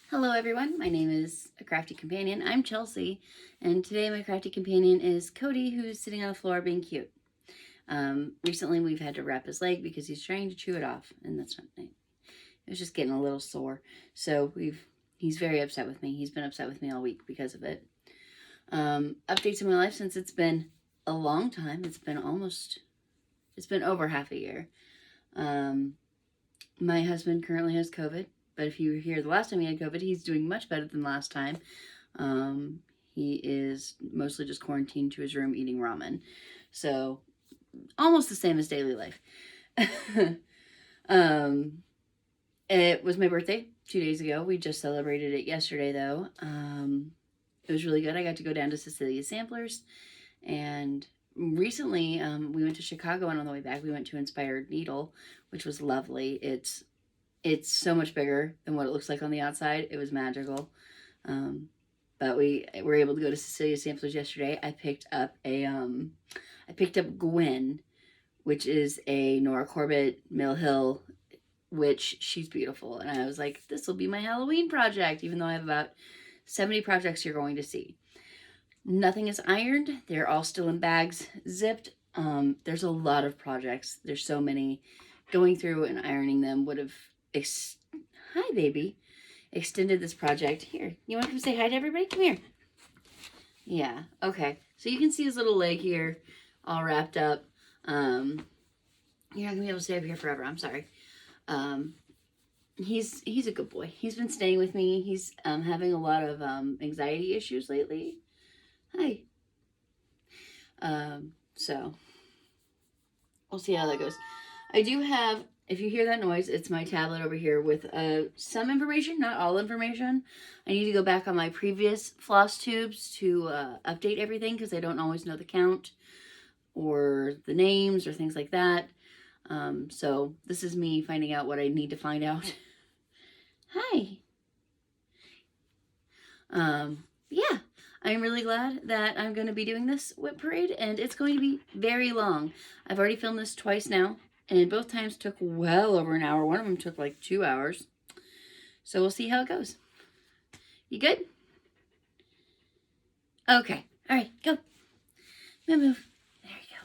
Hello everyone, my name is a Crafty Companion. I'm Chelsea, and today my Crafty Companion is Cody, who's sitting on the floor being cute. Recently we've had to wrap his leg because he's trying to chew it off, and that's not nice. It was just getting a little sore, so he's very upset with me. He's been upset with me all week because of it. Updates in my life since it's been a long time. It's been over half a year. My husband currently has COVID. But if you were here the last time he had COVID, he's doing much better than last time. He is mostly just quarantined to his room eating ramen. So, almost the same as daily life. It was my birthday 2 days ago. We just celebrated it yesterday, though. It was really good. I got to go down to Cecilia's Samplers. And recently, we went to Chicago, and on the way back, we went to Inspired Needle, which was lovely. It's so much bigger than what it looks like on the outside. It was magical. But we were able to go to Cecilia's Samplers yesterday. I picked up Gwen, which is a Nora Corbett Mill Hill witch. She's beautiful. And I was like, this will be my Halloween project, even though I have about 70 projects you're going to see. Nothing is ironed. They're all still in bags, zipped. There's a lot of projects. There's so many. Going through and ironing them would have hi baby, extended this project. Here, you want to come say hi to everybody? Come here. Yeah, okay, so you can see his little leg here all wrapped up. You're not gonna be able to stay up here forever, I'm sorry. He's a good boy. He's been staying with me. He's having a lot of anxiety issues lately. Hi. So we'll see how that goes. I do have, if you hear that noise, it's my tablet over here with some information, not all information. I need to go back on my previous Flosstubes to update everything because I don't always know the count or the names or things like that. So this is me finding out what I need to find out. Hi. Yeah, I'm really glad that I'm going to be doing this WIP Parade, and it's going to be very long. I've already filmed this twice now. And both times took well over an hour. One of them took like 2 hours. So we'll see how it goes. You good? Okay. All right, go. Move. There you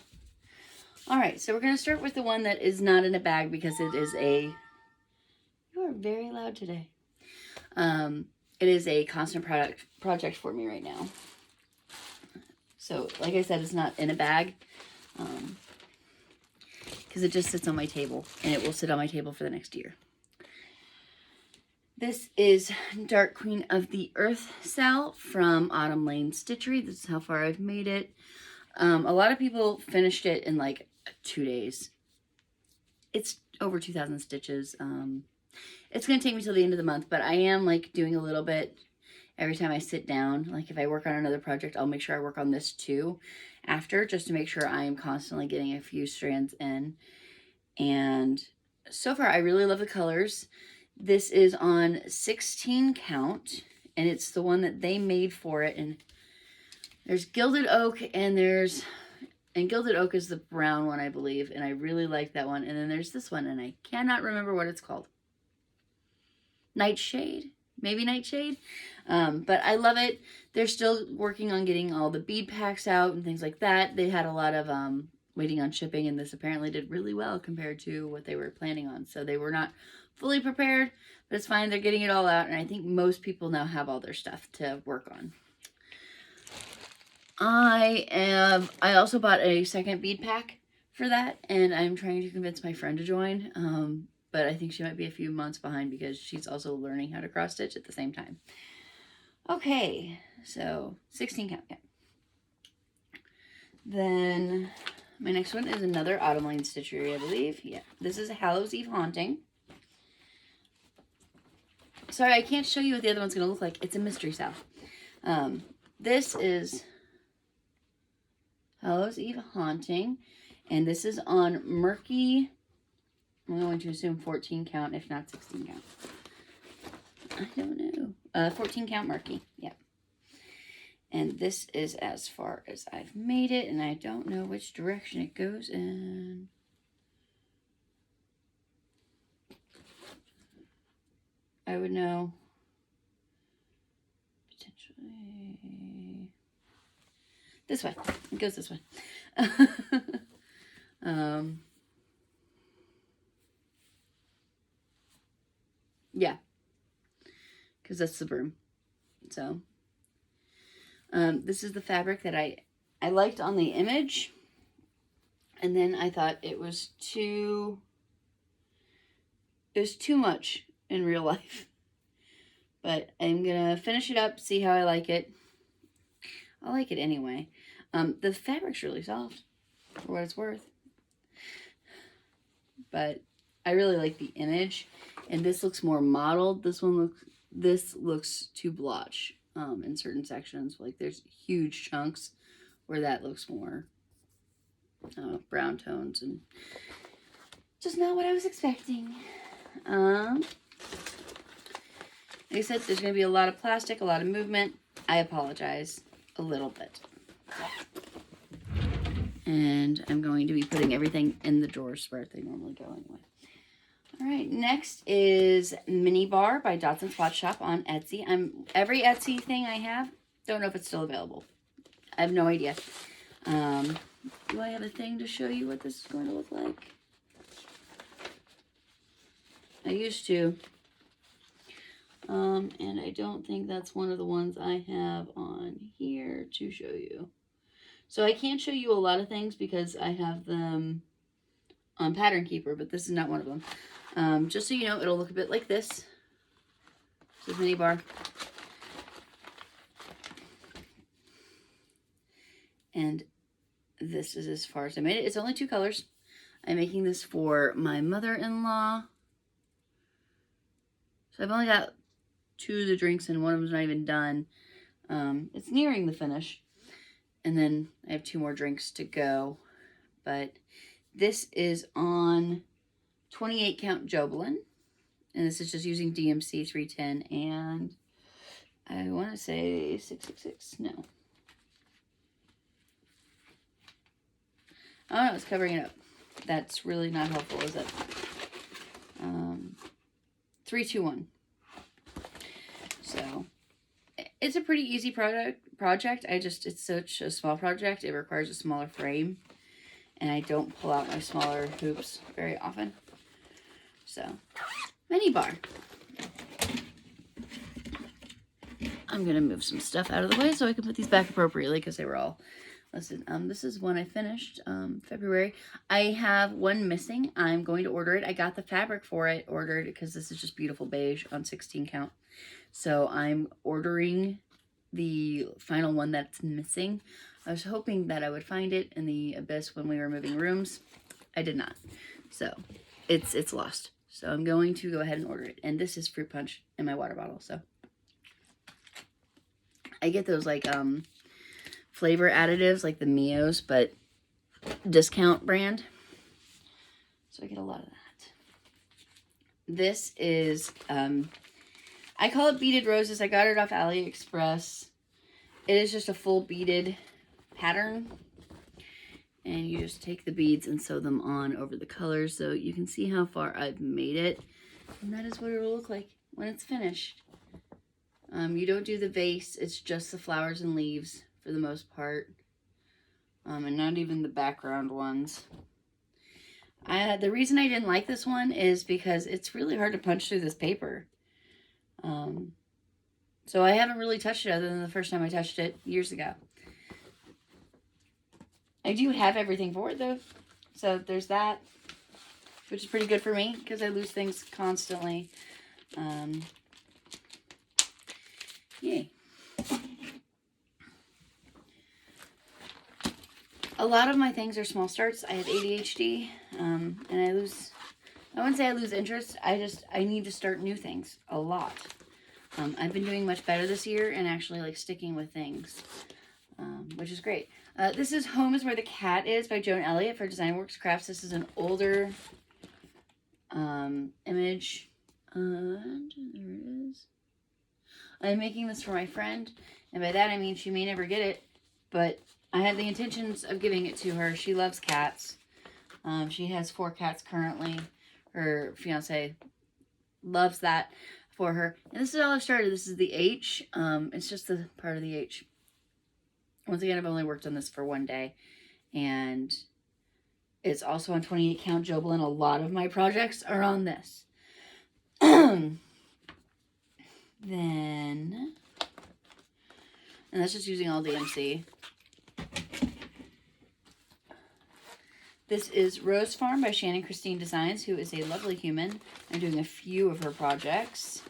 go. All right, so we're going to start with the one that is not in a bag because it is a... You are very loud today. It is a constant project for me right now. So, like I said, it's not in a bag. Because it just sits on my table, and it will sit on my table for the next year. This is Dark Queen of the Earth Sal from Autumn Lane Stitchery. This is how far I've made it. A lot of people finished it in like 2 days. It's over 2,000 stitches. It's going to take me till the end of the month, but I am like doing a little bit every time I sit down. Like if I work on another project, I'll make sure I work on this too after, just to make sure I am constantly getting a few strands in. And so far I really love the colors. This is on 16 count, and it's the one that they made for it. And there's Gilded Oak, and Gilded Oak is the brown one, I believe, and I really like that one. And then there's this one, and I cannot remember what it's called. Nightshade? Maybe Nightshade? But I love it. They're still working on getting all the bead packs out and things like that. They had a lot of waiting on shipping, and this apparently did really well compared to what they were planning on. So they were not fully prepared, but it's fine. They're getting it all out, and I think most people now have all their stuff to work on. I also bought a second bead pack for that, and I'm trying to convince my friend to join. But I think she might be a few months behind because she's also learning how to cross stitch at the same time. Okay, so 16 count. Yeah. Then my next one is another Autumn Lane Stitchery, I believe. Yeah, this is a Hallows Eve Haunting. Sorry, I can't show you what the other one's going to look like. It's a mystery South. This is Hallows Eve Haunting, and this is on Murky... I'm going to assume 14 count, if not 16 count. I don't know. 14 count Murky. Yeah. And this is as far as I've made it, and I don't know which direction it goes in. I would know This way. It goes this way. Yeah. Because that's the broom. So, this is the fabric that I liked on the image. And then I thought it was too much in real life. But I'm going to finish it up, see how I like it. I like it anyway. The fabric's really soft for what it's worth. But I really like the image. And this looks more modeled. This looks too blotch in certain sections. Like there's huge chunks where that looks more brown tones and just not what I was expecting. Like I said, there's going to be a lot of plastic, a lot of movement. I apologize a little bit. And I'm going to be putting everything in the drawers where they normally go anyway. All right, next is Mini Bar by Dots and Swatch Shop on Etsy. Every Etsy thing I have, don't know if it's still available. I have no idea. Do I have a thing to show you what this is going to look like? I used to. And I don't think that's one of the ones I have on here to show you. So I can't show you a lot of things because I have them on Pattern Keeper, but this is not one of them. Just so you know, it'll look a bit like this. This is Mini Bar. And this is as far as I made it. It's only 2 colors. I'm making this for my mother-in-law. So I've only got 2 of the drinks and one of them's not even done. It's nearing the finish. And then I have 2 more drinks to go. But this is on 28 count Jobelin. And this is just using DMC 310 and I want to say 666. No. Oh no, it's covering it up. That's really not helpful, is it? 321. So it's a pretty easy project. It's such a small project. It requires a smaller frame. And I don't pull out my smaller hoops very often. So, Mini Bar. I'm going to move some stuff out of the way so I can put these back appropriately because they were all listed. This is one I finished February. I have one missing. I'm going to order it. I got the fabric for it ordered because this is just beautiful beige on 16 count. So I'm ordering the final one that's missing. I was hoping that I would find it in the abyss when we were moving rooms. I did not. So it's lost. So I'm going to go ahead and order it. And this is fruit punch in my water bottle. So I get those like flavor additives like the Mio's, but discount brand. So I get a lot of that. This is I call it beaded roses. I got it off AliExpress. It is just a full beaded pattern. And you just take the beads and sew them on over the colors so you can see how far I've made it. And that is what it will look like when it's finished. You don't do the vase. It's just the flowers and leaves for the most part. And not even the background ones. The reason I didn't like this one is because it's really hard to punch through this paper. So I haven't really touched it other than the first time I touched it years ago. I do have everything for it though. So there's that, which is pretty good for me because I lose things constantly. Yay. A lot of my things are small starts. I have ADHD, and I wouldn't say I lose interest. I need to start new things a lot. I've been doing much better this year and actually like sticking with things, which is great. This is Home is Where the Cat Is by Joan Elliott for Design Works Crafts. This is an older image. There it is. I'm making this for my friend, and by that I mean she may never get it, but I had the intentions of giving it to her. She loves cats. She has 4 cats currently. Her fiance loves that. for her. And this is all I've started. This is the H. It's just the part of the H. Once again, I've only worked on this for one day. And it's also on 28 count Joblin. A lot of my projects are on this. Then, and that's just using all DMC. This is Rose Farm by Shannon Christine Designs, who is a lovely human. I'm doing a few of her projects.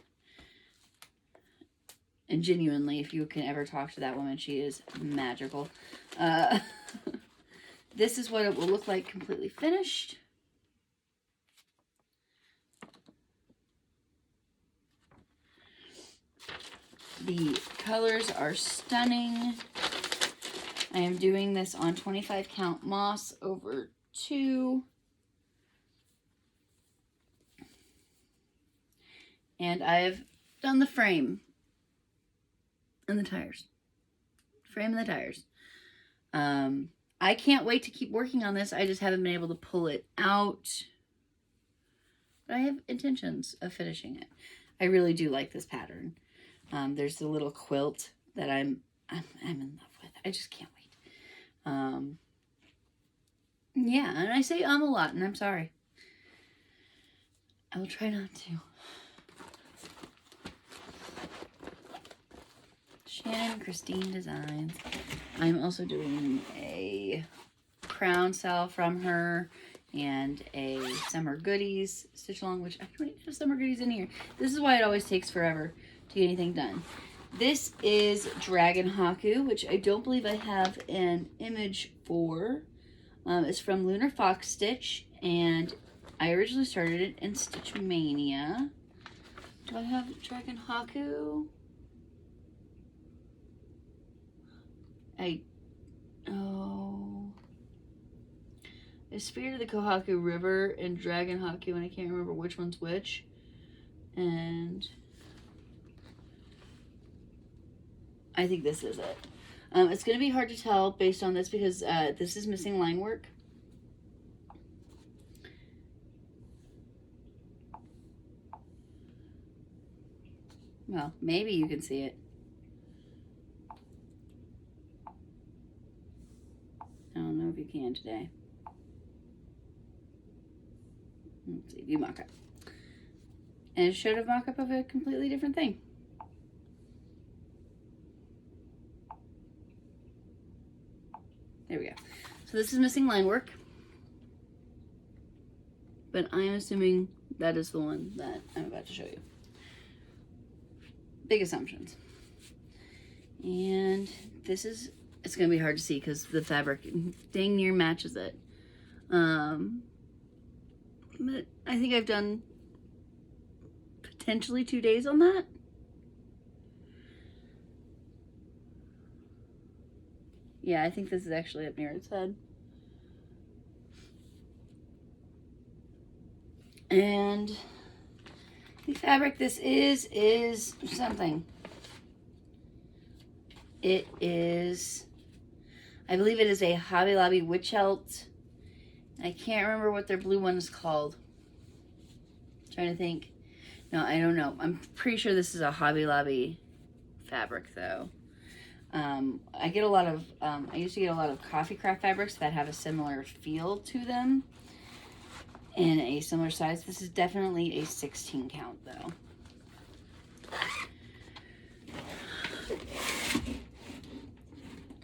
And genuinely, if you can ever talk to that woman, she is magical. This is what it will look like completely finished. The colors are stunning. I am doing this on 25 count moss over 2. And I've done the frame and the tires. Frame and the tires. I can't wait to keep working on this. I just haven't been able to pull it out. But I have intentions of finishing it. I really do like this pattern. There's a little quilt that I'm in love with. I just can't wait. Yeah, and I say a lot, and I'm sorry. I will try not to. Shannon Christine Designs. I'm also doing a crown cell from her and a summer goodies stitch along, which I don't even have summer goodies in here. This is why it always takes forever to get anything done. This is Dragon Haku, which I don't believe I have an image for. It's from Lunar Fox Stitch, and I originally started it in Stitch Mania. Do I have Dragon Haku? It's Spirit of the Kohaku River and Dragon Haku, and I can't remember which one's which. And I think this is it. It's going to be hard to tell based on this because this is missing line work. Well, maybe you can see it. I don't know if you can today. Let's see, view mock-up. And it showed a mock-up of a completely different thing. There we go. So this is missing line work. But I'm assuming that is the one that I'm about to show you. Big assumptions. And this is, it's going to be hard to see because the fabric dang near matches it. But I think I've done potentially 2 days on that. Yeah, I think this is actually up near its head. And the fabric this is something. It is, I believe it is a Hobby Lobby Witch Helt. I can't remember what their blue one is called. I'm trying to think. No, I don't know. I'm pretty sure this is a Hobby Lobby fabric though. I get a lot of, I used to get a lot of coffee craft fabrics that have a similar feel to them and a similar size. This is definitely a 16 count though.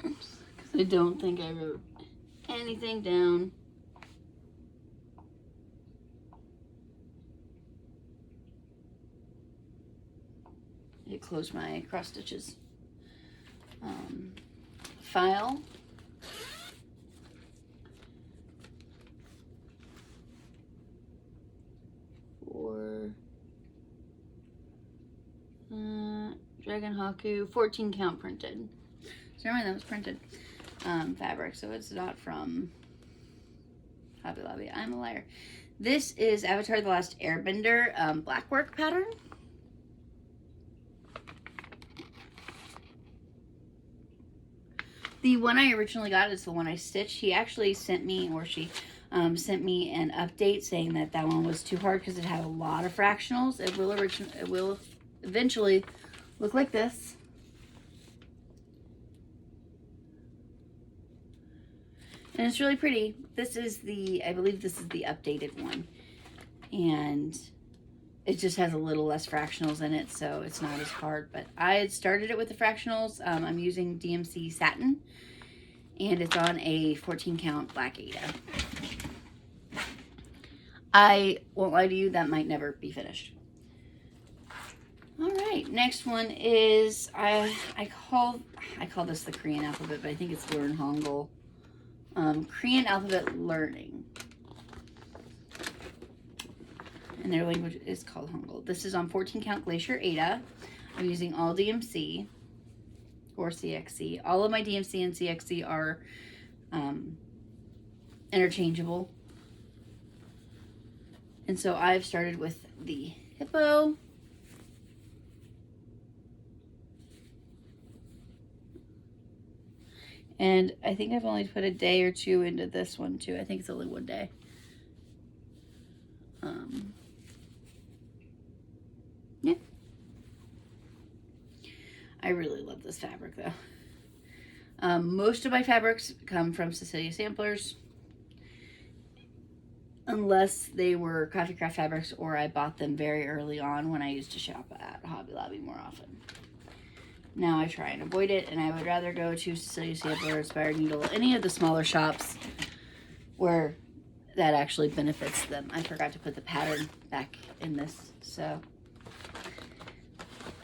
Because I don't think I wrote anything down. I close my cross stitches. File. For Dragon Haku, 14 count printed. So remember that was printed fabric, so it's not from Hobby Lobby. I'm a liar. This is Avatar: The Last Airbender black work pattern. The one I originally got is the one I stitched. He actually sent me, or she sent me an update saying that that one was too hard because it had a lot of fractionals. It will eventually look like this. And it's really pretty. This is the, I believe this is the updated one. And it just has a little less fractionals in it, so it's not as hard. But I had started it with the fractionals. I'm using DMC Satin, and it's on a 14 count black Ada. I won't lie to you, that might never be finished. All right, next one is, I call this the Korean alphabet, but I think it's Learn Hangul. Korean alphabet learning. And their language is called Hangul. This is on 14 count Glacier Ada. I'm using all DMC or CXC. All of my DMC and CXC are interchangeable. And so I've started with the hippo. And I think I've only put a day or two into this one too. I think it's only one day. Yeah. I really love this fabric though. Most of my fabrics come from Cecilia Samplers. Unless they were Coffee Craft fabrics or I bought them very early on when I used to shop at Hobby Lobby more often. Now I try and avoid it, and I would rather go to Cecilia Sampler, Inspired Needle, any of the smaller shops where that actually benefits them. I forgot to put the pattern back in this, so.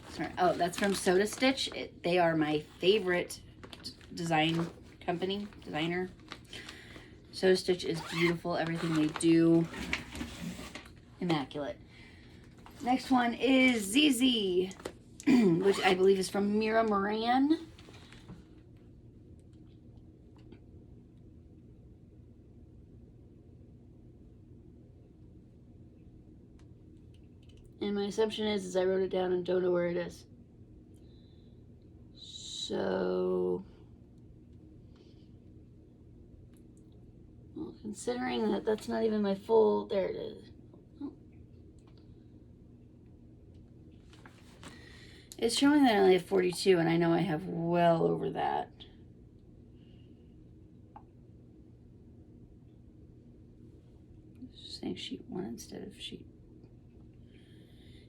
Sorry. Oh, that's from Soda Stitch. They are my favorite designer. Soda Stitch is beautiful. Everything they do, immaculate. Next one is ZZ, which I believe is from Mira Moran. And my assumption is I wrote it down and don't know where it is. So, well, considering that that's not even my full, there it is. Oh. It's showing that I only have 42, and I know I have well over that. It's saying sheet 1 instead of sheet.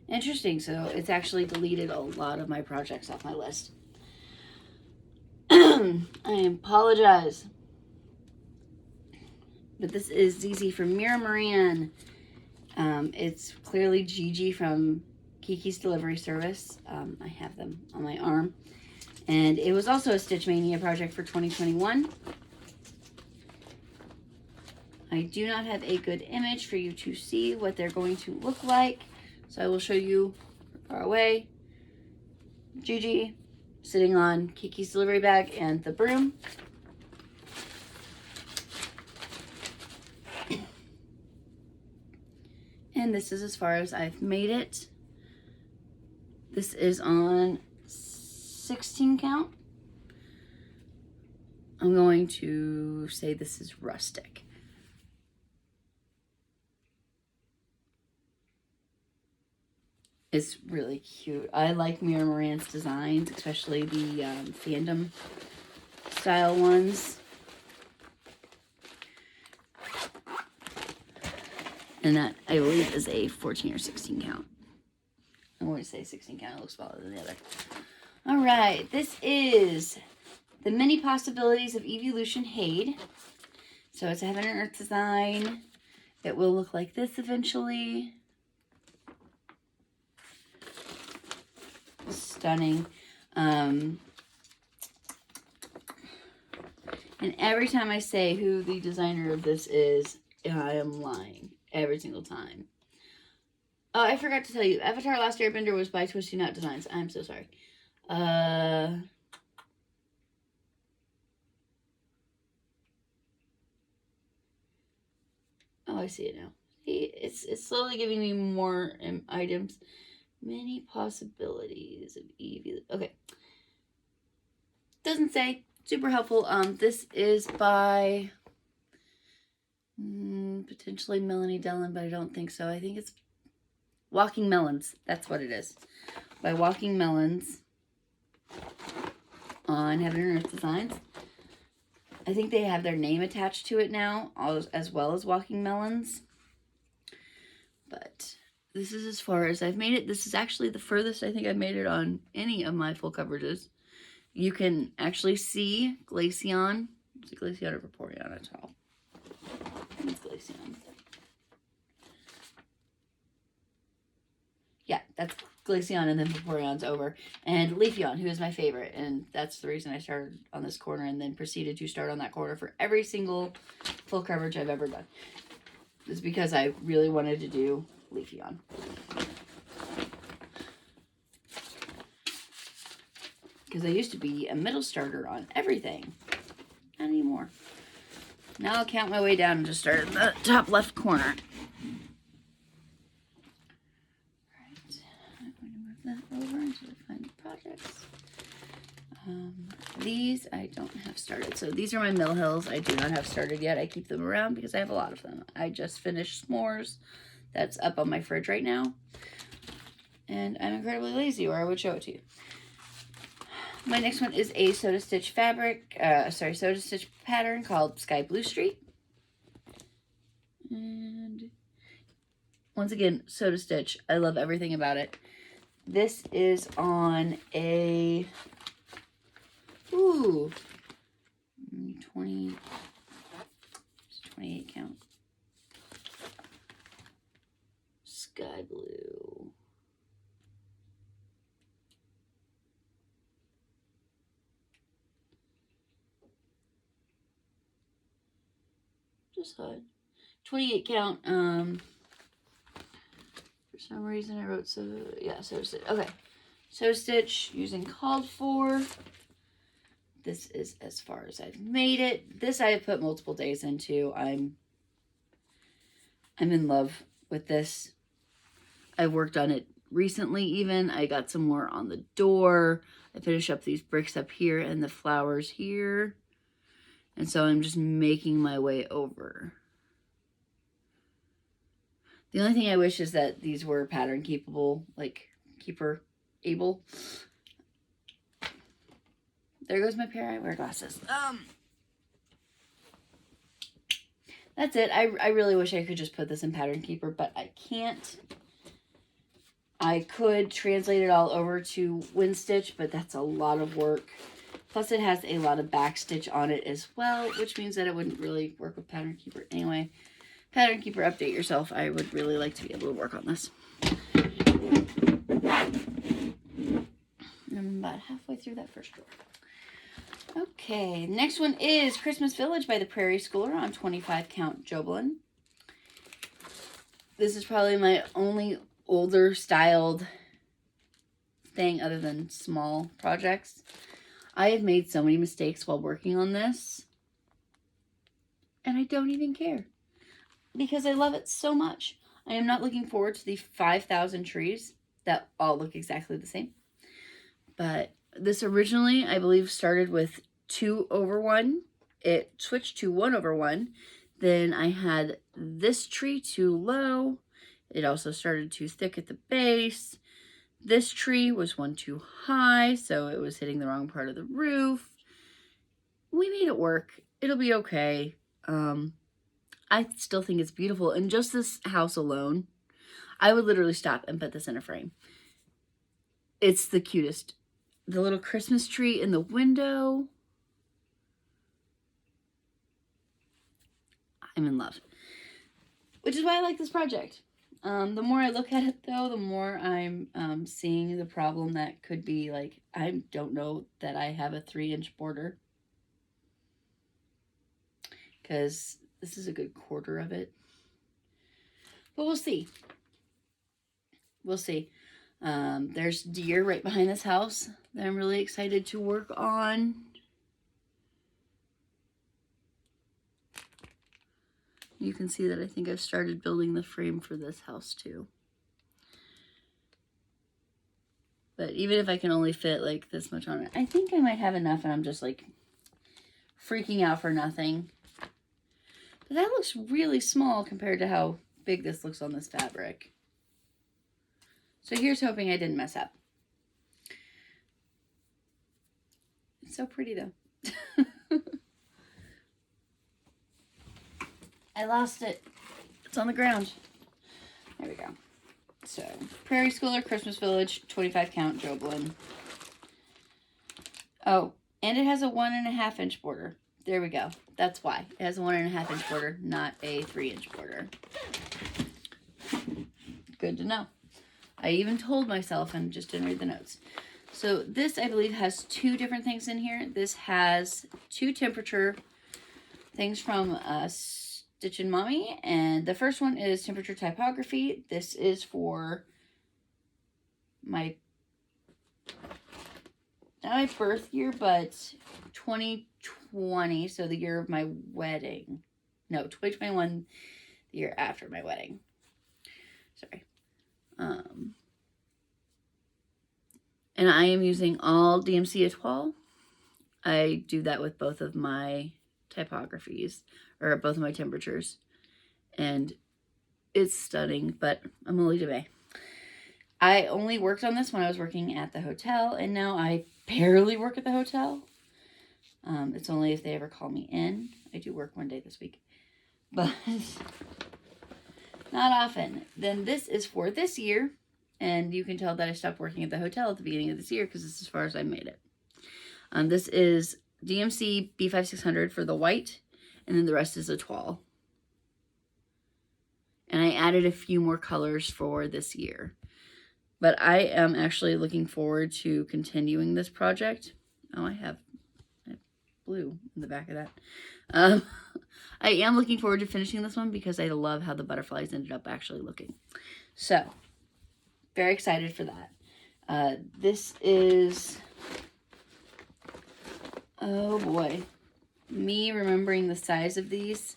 Interesting, so it's actually deleted a lot of my projects off my list. I apologize. But this is ZZ from Mira Moran. It's clearly Gigi from Kiki's Delivery Service. I have them on my arm. And it was also a Stitch Mania project for 2021. I do not have a good image for you to see what they're going to look like. So I will show you far away. Gigi sitting on Kiki's delivery bag and the broom. And this is as far as I've made it. This is on 16 count. I'm going to say this is rustic. It's really cute. I like Mira Moran's designs, especially the fandom style ones. And that, I believe, is a 14 or 16 count. I'm going to say 16 count. It looks smaller than the other. All right. This is the Many Possibilities of Evolution Hade. So it's a Heaven and Earth design. It will look like this eventually. Stunning. And every time I say who the designer of this is, I am lying. Every single time. Oh, I forgot to tell you. Avatar Last Airbender was by Twisting Out Designs. I'm so sorry. Oh, I see it now. It's slowly giving me more items. Many Possibilities of Evie. Okay. Doesn't say. Super helpful. This is by potentially Melanie Dellin, but I don't think so. I think it's Walking Melons. That's what it is. by Walking Melons on Heaven and Earth Designs. I think they have their name attached to it now, as well as Walking Melons. But this is as far as I've made it. This is actually the furthest I think I've made it on any of my full coverages. You can actually see Glaceon. Is it Glaceon or Vaporeon at all? I think it's Glaceon. Yeah, that's Glaceon, and then Vaporeon's over. And Leafeon, who is my favorite. And that's the reason I started on this corner and then proceeded to start on that corner for every single full coverage I've ever done. It's because I really wanted to do Leafeon. Because I used to be a middle starter on everything. Not anymore. Now I'll count my way down and just start in the top left corner. Over until I find the projects. These I don't have started. So these are my Mill Hills. I do not have started yet. I keep them around because I have a lot of them. I just finished S'mores. That's up on my fridge right now. And I'm incredibly lazy, or I would show it to you. My next one is a Soda Stitch Soda Stitch pattern called Sky Blue Street. And once again, Soda Stitch. I love everything about it. This is on a 28 count. Sky blue. Just fine. 28 count. For some reason I wrote Soda Stitch. Okay. Soda Stitch using called for. This is as far as I've made it. This I have put multiple days into. I'm in love with this. I worked on it recently even. I got some more on the door. I finished up these bricks up here and the flowers here. And so I'm just making my way over. The only thing I wish is that these were pattern keepable, like keeper able. There goes my pair. I wear glasses. That's it. I really wish I could just put this in pattern keeper, but I can't. I could translate it all over to WinStitch, but that's a lot of work. Plus it has a lot of backstitch on it as well, which means that it wouldn't really work with pattern keeper anyway. Pattern keeper, update yourself. I would really like to be able to work on this. I'm about halfway through that first drawer. Okay, next one is Christmas Village by the Prairie Schooler on 25 count Joblin. This is probably my only older styled thing other than small projects. I have made so many mistakes while working on this, and I don't even care because I love it so much. I am not looking forward to the 5,000 trees that all look exactly the same. But this originally, I believe, started with 2/1. It switched to 1/1. Then I had this tree too low. It also started too thick at the base. This tree was one too high, so it was hitting the wrong part of the roof. We made it work. It'll be okay. I still think it's beautiful. And just this house alone, I would literally stop and put this in a frame. It's the cutest. The little Christmas tree in the window. I'm in love. Which is why I like this project. The more I look at it, though, the more I'm seeing the problem that could be, like, I don't know that I have a 3-inch border. Because this is a good quarter of it. But we'll see. We'll see. There's deer right behind this house that I'm really excited to work on. You can see that I think I've started building the frame for this house too. But even if I can only fit like this much on it, I think I might have enough, and I'm just like freaking out for nothing. But that looks really small compared to how big this looks on this fabric. So here's hoping I didn't mess up. It's so pretty though. I lost it. It's on the ground. There we go. So, Prairie Schooler, Christmas Village, 25 count, Joblin. Oh, and it has a 1.5 inch border. There we go. That's why. It has a 1.5 inch border, not a 3 inch border. Good to know. I even told myself and just didn't read the notes. So this, I believe, has 2 different things in here. This has 2 temperature things from Stitch and Mommy. And the first one is temperature typography. This is for my, not my birth year, but 2020. So the year of my wedding. No, 2021, the year after my wedding. Sorry. And I am using all DMC Etoile. I do that with both of my typographies, or both of my temperatures. And it's stunning, but I'm only to May. I only worked on this when I was working at the hotel, and now I barely work at the hotel. It's only if they ever call me in. I do work one day this week, but not often. Then this is for this year, and you can tell that I stopped working at the hotel at the beginning of this year because this is as far as I made it. This is DMC B5600 for the white, and then the rest is Etoile. And I added a few more colors for this year. But I am actually looking forward to continuing this project. Oh, I have blue in the back of that. I am looking forward to finishing this one because I love how the butterflies ended up actually looking. So, very excited for that. This is, oh boy, me remembering the size of these.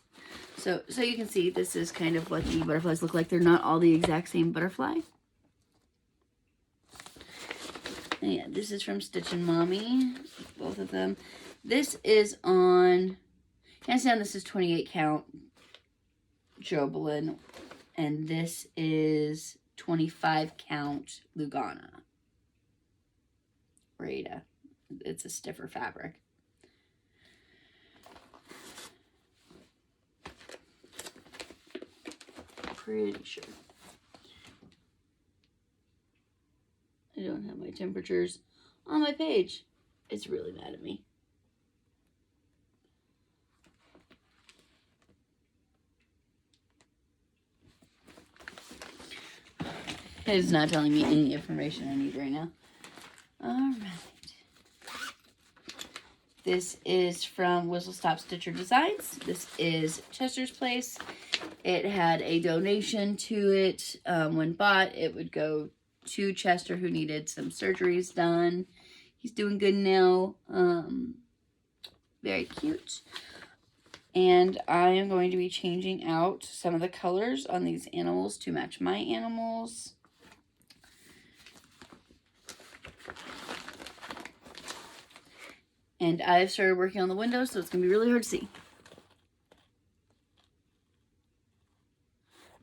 So you can see this is kind of what the butterflies look like. They're not all the exact same butterfly. And yeah, this is from Stitch and Mommy, both of them. This is on, hands down, this is 28 count Joblin, and this is 25 count Lugana. Rada. It's a stiffer fabric. Pretty sure. I don't have my temperatures on my page. It's really mad at me. It is not telling me any information I need right now. Alright. This is from Whistle Stop Stitcher Designs. This is Chester's Place. It had a donation to it. When bought, it would go to Chester, who needed some surgeries done. He's doing good now. Very cute. And I am going to be changing out some of the colors on these animals to match my animals. And I've started working on the windows, so it's going to be really hard to see.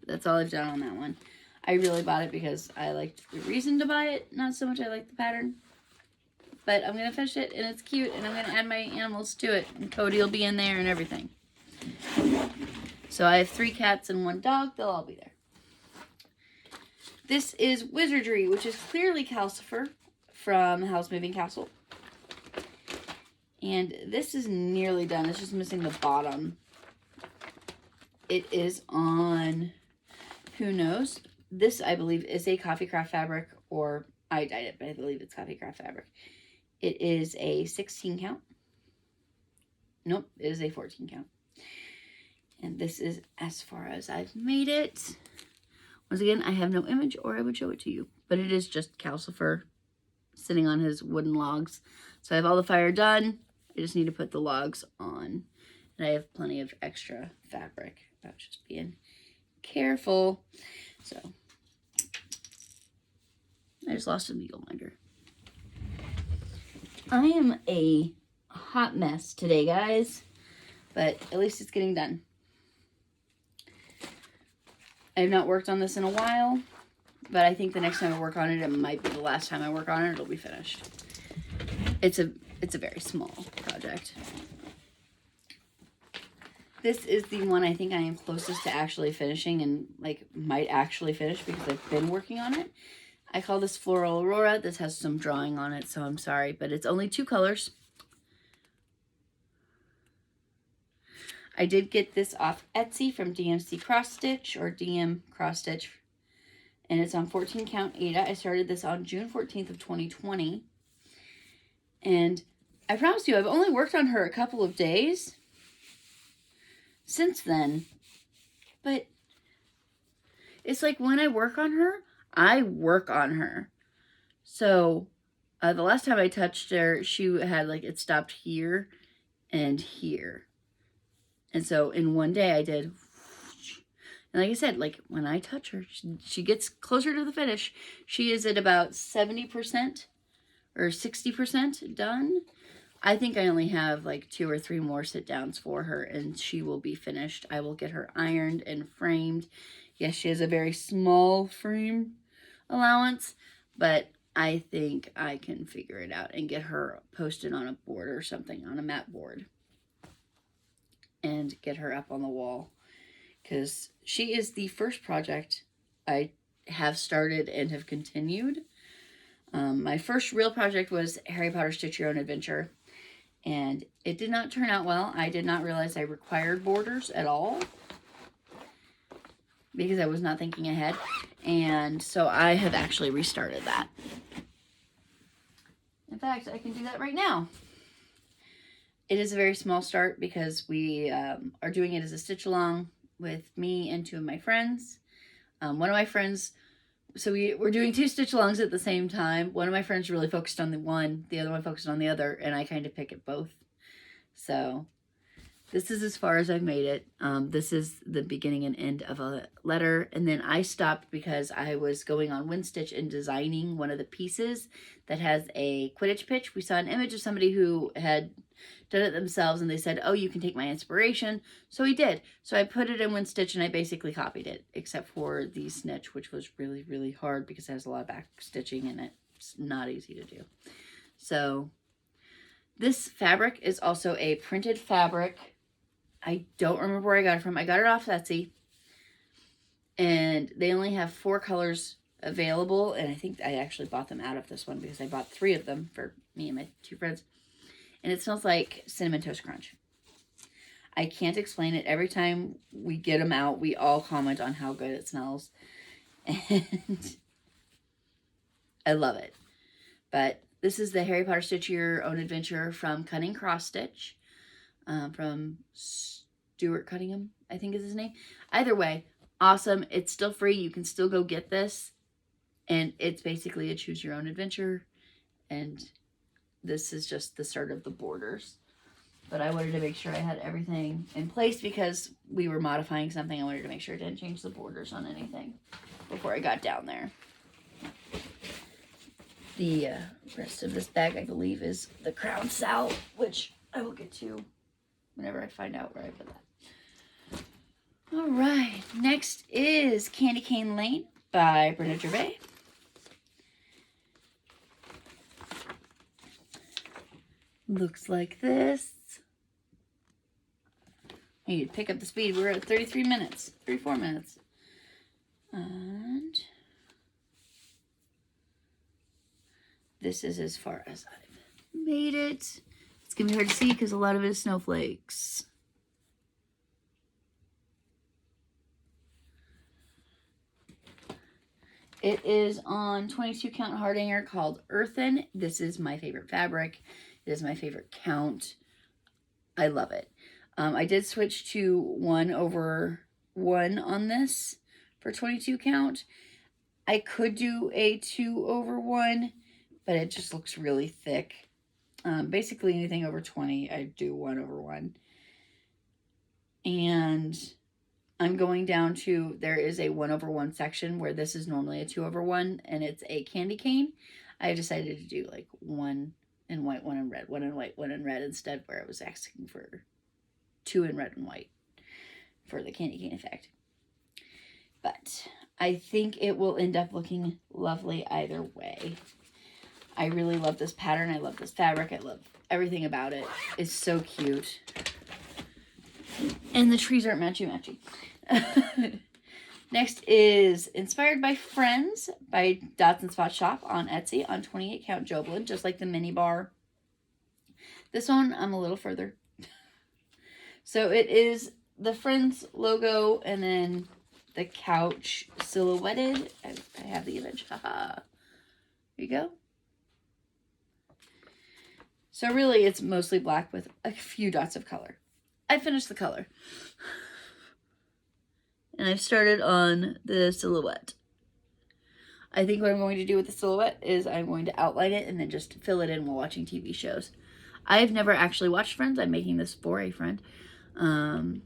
That's all I've done on that one. I really bought it because I liked the reason to buy it, not so much I like the pattern. But I'm going to finish it, and it's cute, and I'm going to add my animals to it. And Cody will be in there and everything. So I have 3 cats and 1 dog. They'll all be there. This is Wizardry, which is clearly Calcifer from Howl's Moving Castle. And this is nearly done. It's just missing the bottom. It is on, who knows? This, I believe, is a Coffee Craft fabric, or I dyed it, but I believe it's Coffee Craft fabric. It is a 16 count. Nope, it is a 14 count. And this is as far as I've made it. Once again, I have no image or I would show it to you. But it is just Calcifer sitting on his wooden logs. So I have all the fire done. I just need to put the logs on. And I have plenty of extra fabric. I was just being careful. So, I just lost a needle minder. I am a hot mess today, guys. But at least it's getting done. I have not worked on this in a while. But I think the next time I work on it, it might be the last time I work on it. It'll be finished. It's a it's a very small project. This is the one I think I am closest to actually finishing and like might actually finish because I've been working on it. I call this Floral Aurora. This has some drawing on it, so I'm sorry, but it's only 2 colors. I did get this off Etsy from DMC Cross Stitch or DM Cross Stitch, and it's on 14 count Ada. I started this on June 14th of 2020, and I promise you I've only worked on her a couple of days since then, but it's like when I work on her, I work on her. So the last time I touched her, she had like it stopped here and here, and so in one day I did, and like I said, like when I touch her, she gets closer to the finish. She is at about 70% or 60% done. I think I only have like 2 or 3 more sit downs for her and she will be finished. I will get her ironed and framed. Yes, she has a very small frame allowance, but I think I can figure it out and get her posted on a board or something, on a mat board, and get her up on the wall, because she is the first project I have started and have continued. My first real project was Harry Potter Stitch Your Own Adventure, and it did not turn out well. I did not realize I required borders at all because I was not thinking ahead, and so I have actually restarted that. In fact, I can do that right now. It is a very small start because we are doing it as a stitch along with me and 2 of my friends. One of my friends, so we're doing 2 stitch alongs at the same time. One of my friends really focused on the one, the other one focused on the other, and I kind of pick at both. So this is as far as I've made it. This is the beginning and end of a letter, and then I stopped because I was going on WinStitch and designing one of the pieces that has a Quidditch pitch. We saw an image of somebody who had done it themselves, and they said, oh, you can take my inspiration. So he did. So I put it in WinStitch, and I basically copied it, except for the snitch, which was really, really hard because it has a lot of back stitching in it. It's not easy to do. So this fabric is also a printed fabric. I don't remember where I got it from. I got it off Etsy, and they only have 4 colors available, and I think I actually bought them out of this one because I bought 3 of them for me and my 2 friends. And it smells like Cinnamon Toast Crunch. I can't explain it. Every time we get them out, we all comment on how good it smells. And I love it. But this is the Harry Potter Stitch Your Own Adventure from Cunning Cross Stitch. From Stuart Cunningham, I think is his name. Either way, awesome. It's still free. You can still go get this. And it's basically a choose your own adventure. And this is just the start of the borders. But I wanted to make sure I had everything in place because we were modifying something. I wanted to make sure I didn't change the borders on anything before I got down there. The rest of this bag, I believe, is the crown sal, which I will get to whenever I find out where I put that. All right, next is Candy Cane Lane by Brenda Gervais. Looks like this. I need to pick up the speed. We're at 34 minutes. And this is as far as I've made it. It's going to be hard to see because a lot of it is snowflakes. It is on 22 count hardanger called Earthen. This is my favorite fabric. It is my favorite count. I love it. I did switch to 1/1 on this for 22 count. I could do a 2/1, but it just looks really thick. Basically anything over 20, I do 1/1. And I'm going down to, there is a 1/1 section where this is normally a 2/1, and it's a candy cane. I decided to do like 1 in white, 1 in red, 1 in white, 1 in red instead, where I was asking for 2 in red and white for the candy cane effect. But I think it will end up looking lovely either way. I really love this pattern. I love this fabric. I love everything about it. It's so cute. And the trees aren't matchy-matchy. Next is Inspired by Friends by Dots and Spot Shop on Etsy on 28 count Joblin, just like the mini bar. This one, I'm a little further. So it is the Friends logo and then the couch silhouetted. I have the image. Haha. Here you go. So really it's mostly black with a few dots of color. I finished the color. And I've started on the silhouette. I think what I'm going to do with the silhouette is I'm going to outline it and then just fill it in while watching TV shows. I've never actually watched Friends. I'm making this for a friend. I'm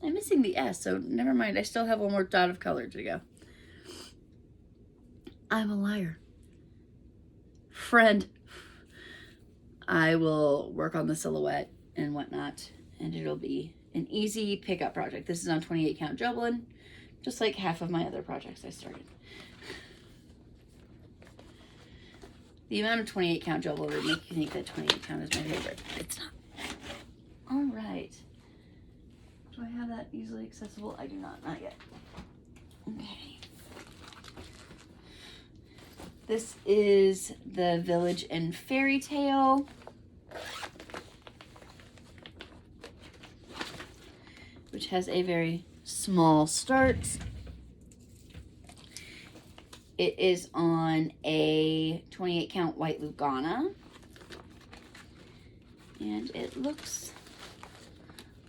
missing the S, so never mind. I still have one more dot of color to go. I'm a liar. Friend. I will work on the silhouette and whatnot, and it'll be an easy pickup project. This is on 28 count Joblin, just like half of my other projects I started. The amount of 28 count Joblin would make you think that 28 count is my favorite. It's not. All right. Do I have that easily accessible? I do not yet. Okay. This is the Village and Fairy Tale. Which has a very small start. It is on a 28 count white Lugana. And it looks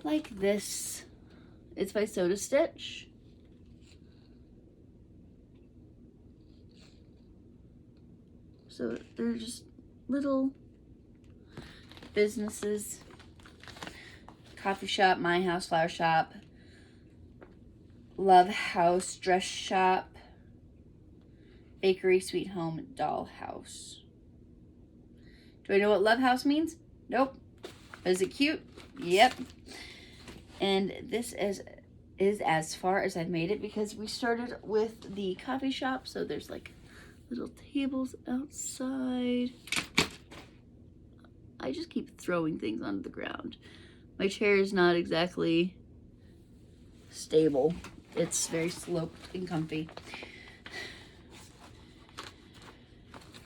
like this. It's by Soda Stitch. So they're just little businesses. Coffee shop, my house, flower shop, love house, dress shop, bakery, sweet home, doll house. Do I know what love house means? Nope. Is it cute? Yep. And this is as far as I've made it because we started with the coffee shop. So there's like little tables outside. I just keep throwing things onto the ground. My chair is not exactly stable. It's very sloped and comfy.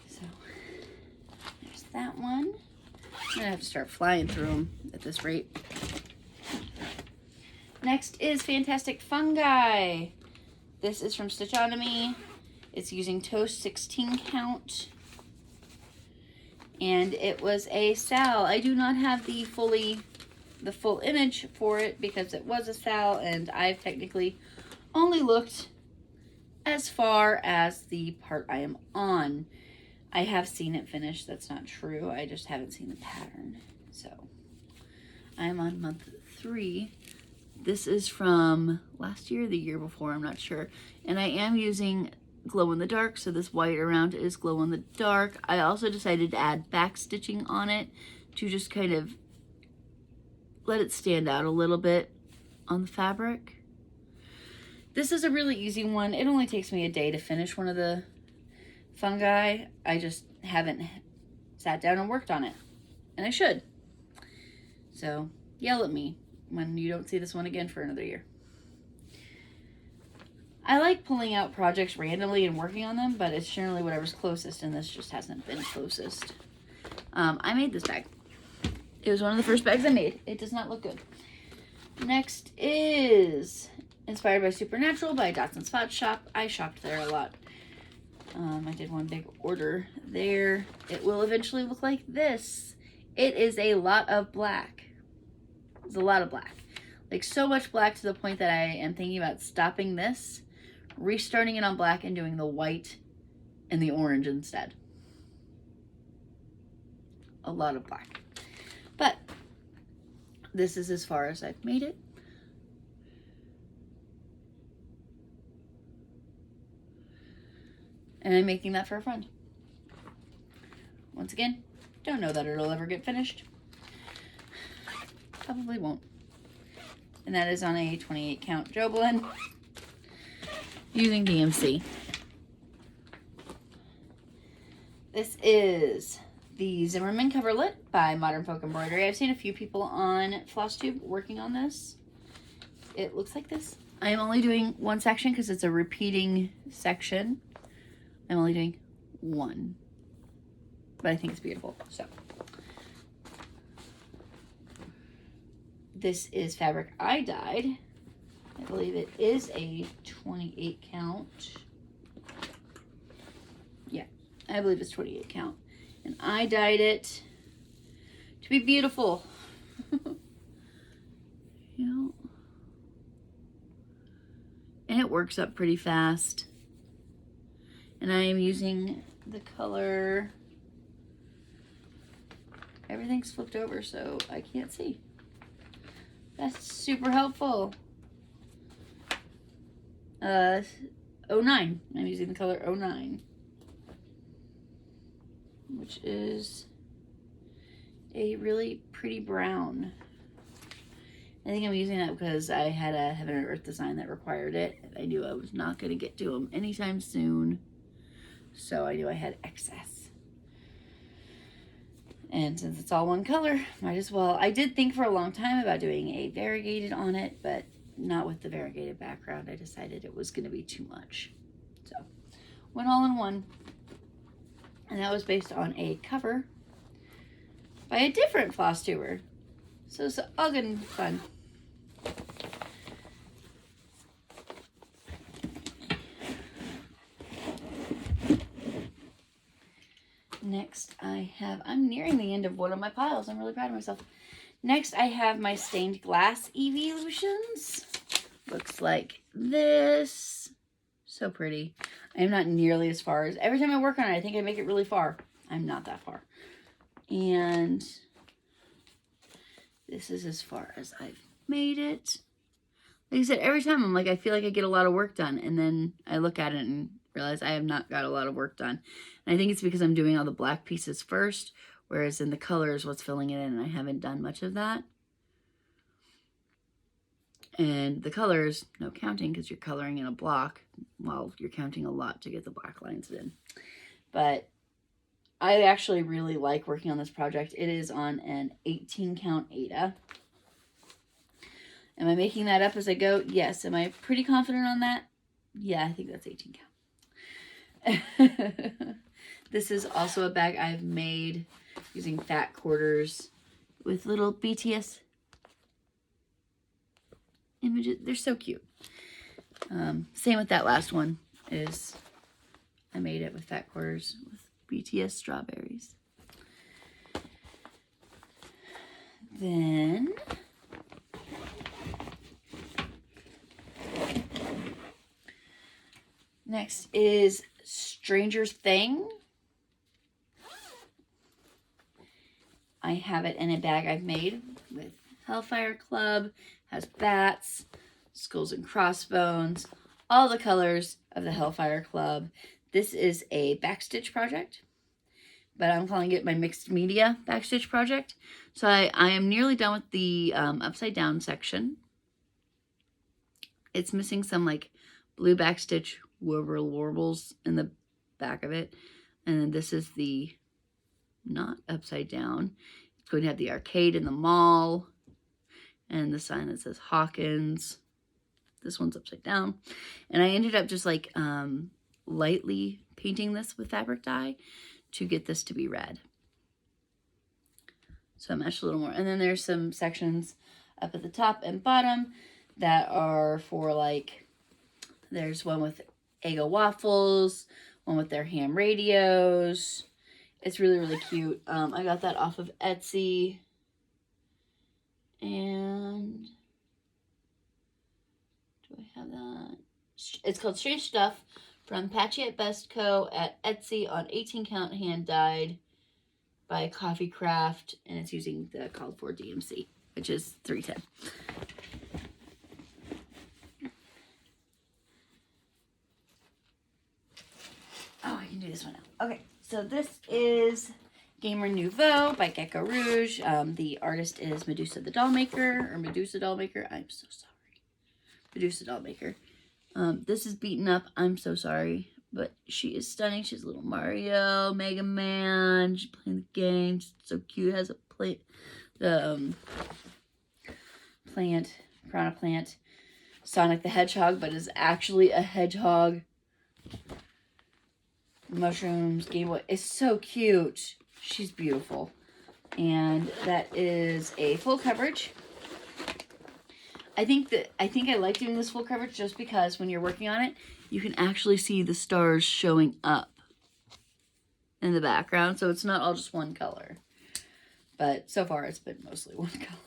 So there's that one. I'm gonna have to start flying through them at this rate. Next is Fantastic Fungi. This is from Stitchonomy. It's using Toast 16 count. And it was a sal. I do not have the full image for it because it was a sal and I've technically only looked as far as the part I am on. I have seen it finished. That's not true. I just haven't seen the pattern. So I'm on month 3. This is from last year or the year before, I'm not sure. And I am using glow in the dark, so this white around is glow in the dark. I also decided to add back stitching on it to just kind of let it stand out a little bit on the fabric. This is a really easy one. It only takes me a day to finish one of the fungi. I just haven't sat down and worked on it, and I should. So yell at me when you don't see this one again for another year. I like pulling out projects randomly and working on them, but it's generally whatever's closest, and this just hasn't been closest. I made this bag. It was one of the first bags I made. It does not look good. Next is Inspired by Supernatural by Dots and Spot Shop. I shopped there a lot. I did one big order there. It will eventually look like this. It is a lot of black. It's a lot of black. Like so much black to the point that I am thinking about stopping this, restarting it on black and doing the white and the orange instead. A lot of black. But this is as far as I've made it. And I'm making that for a friend. Once again, don't know that it'll ever get finished. Probably won't. And that is on a 28 count Joblin using DMC. This is the Zimmerman Coverlet by Modern Folk Embroidery. I've seen a few people on Flosstube working on this. It looks like this. I'm only doing one section because it's a repeating section. I'm only doing one, but I think it's beautiful. So this is fabric I dyed. I believe it is a 28 count. Yeah, I believe it's 28 count. And I dyed it to be beautiful. You know, and it works up pretty fast. And I am using the color, everything's flipped over so I can't see. That's super helpful. 09. I'm using the color 09, which is a really pretty brown. I think I'm using that because I had a Heaven and Earth design that required it. I knew I was not going to get to them anytime soon, so I knew I had excess. And since it's all one color, might as well. I did think for a long time about doing a variegated on it, but not with the variegated background. I decided it was going to be too much. So, went all in one. And that was based on a cover by a different Flosstuber. So it's all good and fun. Next I have, I'm nearing the end of one of my piles. I'm really proud of myself. Next I have my stained glass evolutions. Looks like this. So pretty. I am not nearly as far as, every time I work on it, I think I make it really far. I'm not that far. And this is as far as I've made it. Like I said, every time I'm like, I feel like I get a lot of work done. And then I look at it and realize I have not got a lot of work done. And I think it's because I'm doing all the black pieces first, whereas in the colors, what's filling it in, and I haven't done much of that. And the colors, no counting because you're coloring in a block while you're counting a lot to get the black lines in. But I actually really like working on this project. It is on an 18 count Aida. Am I making that up as I go? Yes. Am I pretty confident on that? Yeah, I think that's 18 count. This is also a bag I've made using fat quarters with little BTS images. They're so cute. Same with that last one, is I made it with fat quarters with BTS strawberries. Then next is Stranger Thing. I have it in a bag I've made with Hellfire Club, has bats, skulls and crossbones, all the colors of the Hellfire Club. This is a backstitch project, but I'm calling it my mixed media backstitch project. So I am nearly done with the upside down section. It's missing some like blue backstitch warbles in the back of it. And then this is the not upside down. It's going to have the arcade in the mall and the sign that says Hawkins. This one's upside down. And I ended up just like lightly painting this with fabric dye to get this to be red. So I meshed a little more. And then there's some sections up at the top and bottom that are for like, there's one with Eggo waffles, one with their ham radios. It's really, really cute. I got that off of Etsy. And do I have that? It's called Strange Stuff from Patchy at Best Co. at Etsy on 18 count hand dyed by Coffee Craft. And it's using the called for DMC, which is 310. Oh, I can do this one now. Okay, so this is Gamer Nouveau by Gecko Rouge. The artist is Medusa the Dollmaker, or Medusa Dollmaker. I'm so sorry. Medusa Dollmaker. This is beaten up. I'm so sorry. But she is stunning. She's a little Mario, Mega Man. She's playing the game. She's so cute. Has a plant, the piranha plant, Sonic the Hedgehog, but is actually a hedgehog. Mushrooms, Game Boy. It's so cute. She's beautiful. And that is a full coverage. I think I like doing this full coverage just because when you're working on it, you can actually see the stars showing up in the background. So it's not all just one color. But so far it's been mostly one color.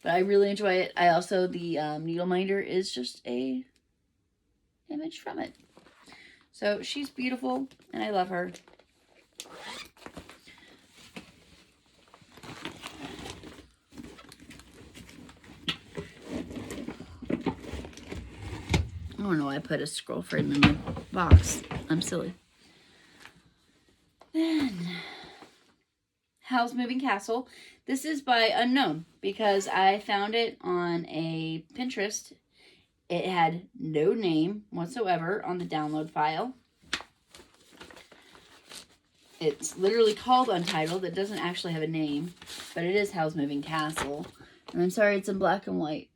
But I really enjoy it. I also, the needle minder is just a image from it. So she's beautiful and I love her. I don't know why I put a scroll frame in my box. I'm silly. Then, Howl's Moving Castle. This is by Unknown because I found it on a Pinterest. It had no name whatsoever on the download file. It's literally called Untitled. It doesn't actually have a name, but it is Howl's Moving Castle. And I'm sorry, it's in black and white.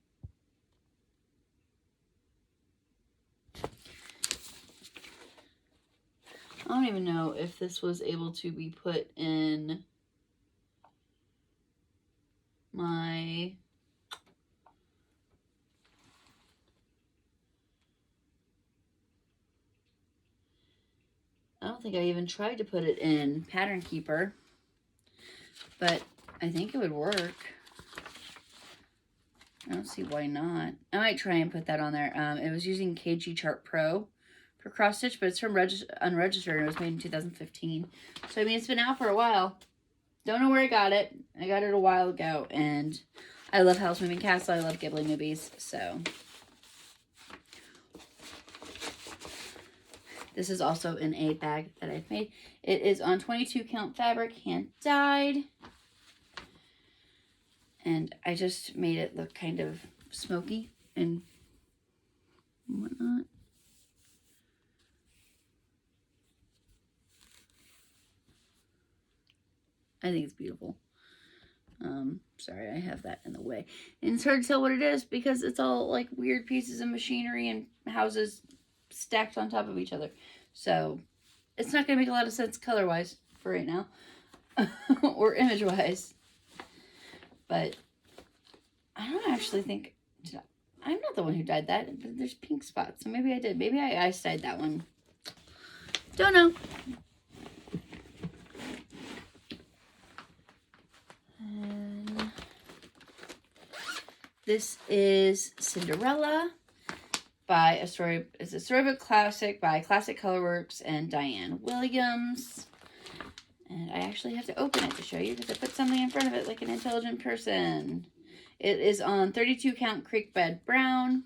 I don't even know if this was able to be put in my... I don't think I even tried to put it in Pattern Keeper, but I think it would work. I don't see why not. I might try and put that on there. It was using KG Chart Pro for cross stitch, but it's from unregistered and it was made in 2015. So I mean, it's been out for a while. Don't know where I got it. I got it a while ago, and I love Howl's Moving Castle. I love Ghibli movies, so. This is also in a bag that I've made. It is on 22 count fabric, hand dyed. And I just made it look kind of smoky and whatnot. I think it's beautiful. Sorry, I have that in the way. And it's hard to tell what it is because it's all like weird pieces of machinery and houses stacked on top of each other. So it's not going to make a lot of sense color-wise for right now. Or image-wise. But I don't actually think... I'm not the one who dyed that. But there's pink spots. So maybe I did. Maybe I ice-dyed that one. Don't know. And this is Cinderella by it's a storybook classic by Classic Colorworks and Diane Williams. And I actually have to open it to show you because I put something in front of it like an intelligent person. It is on 32 count creek bed brown.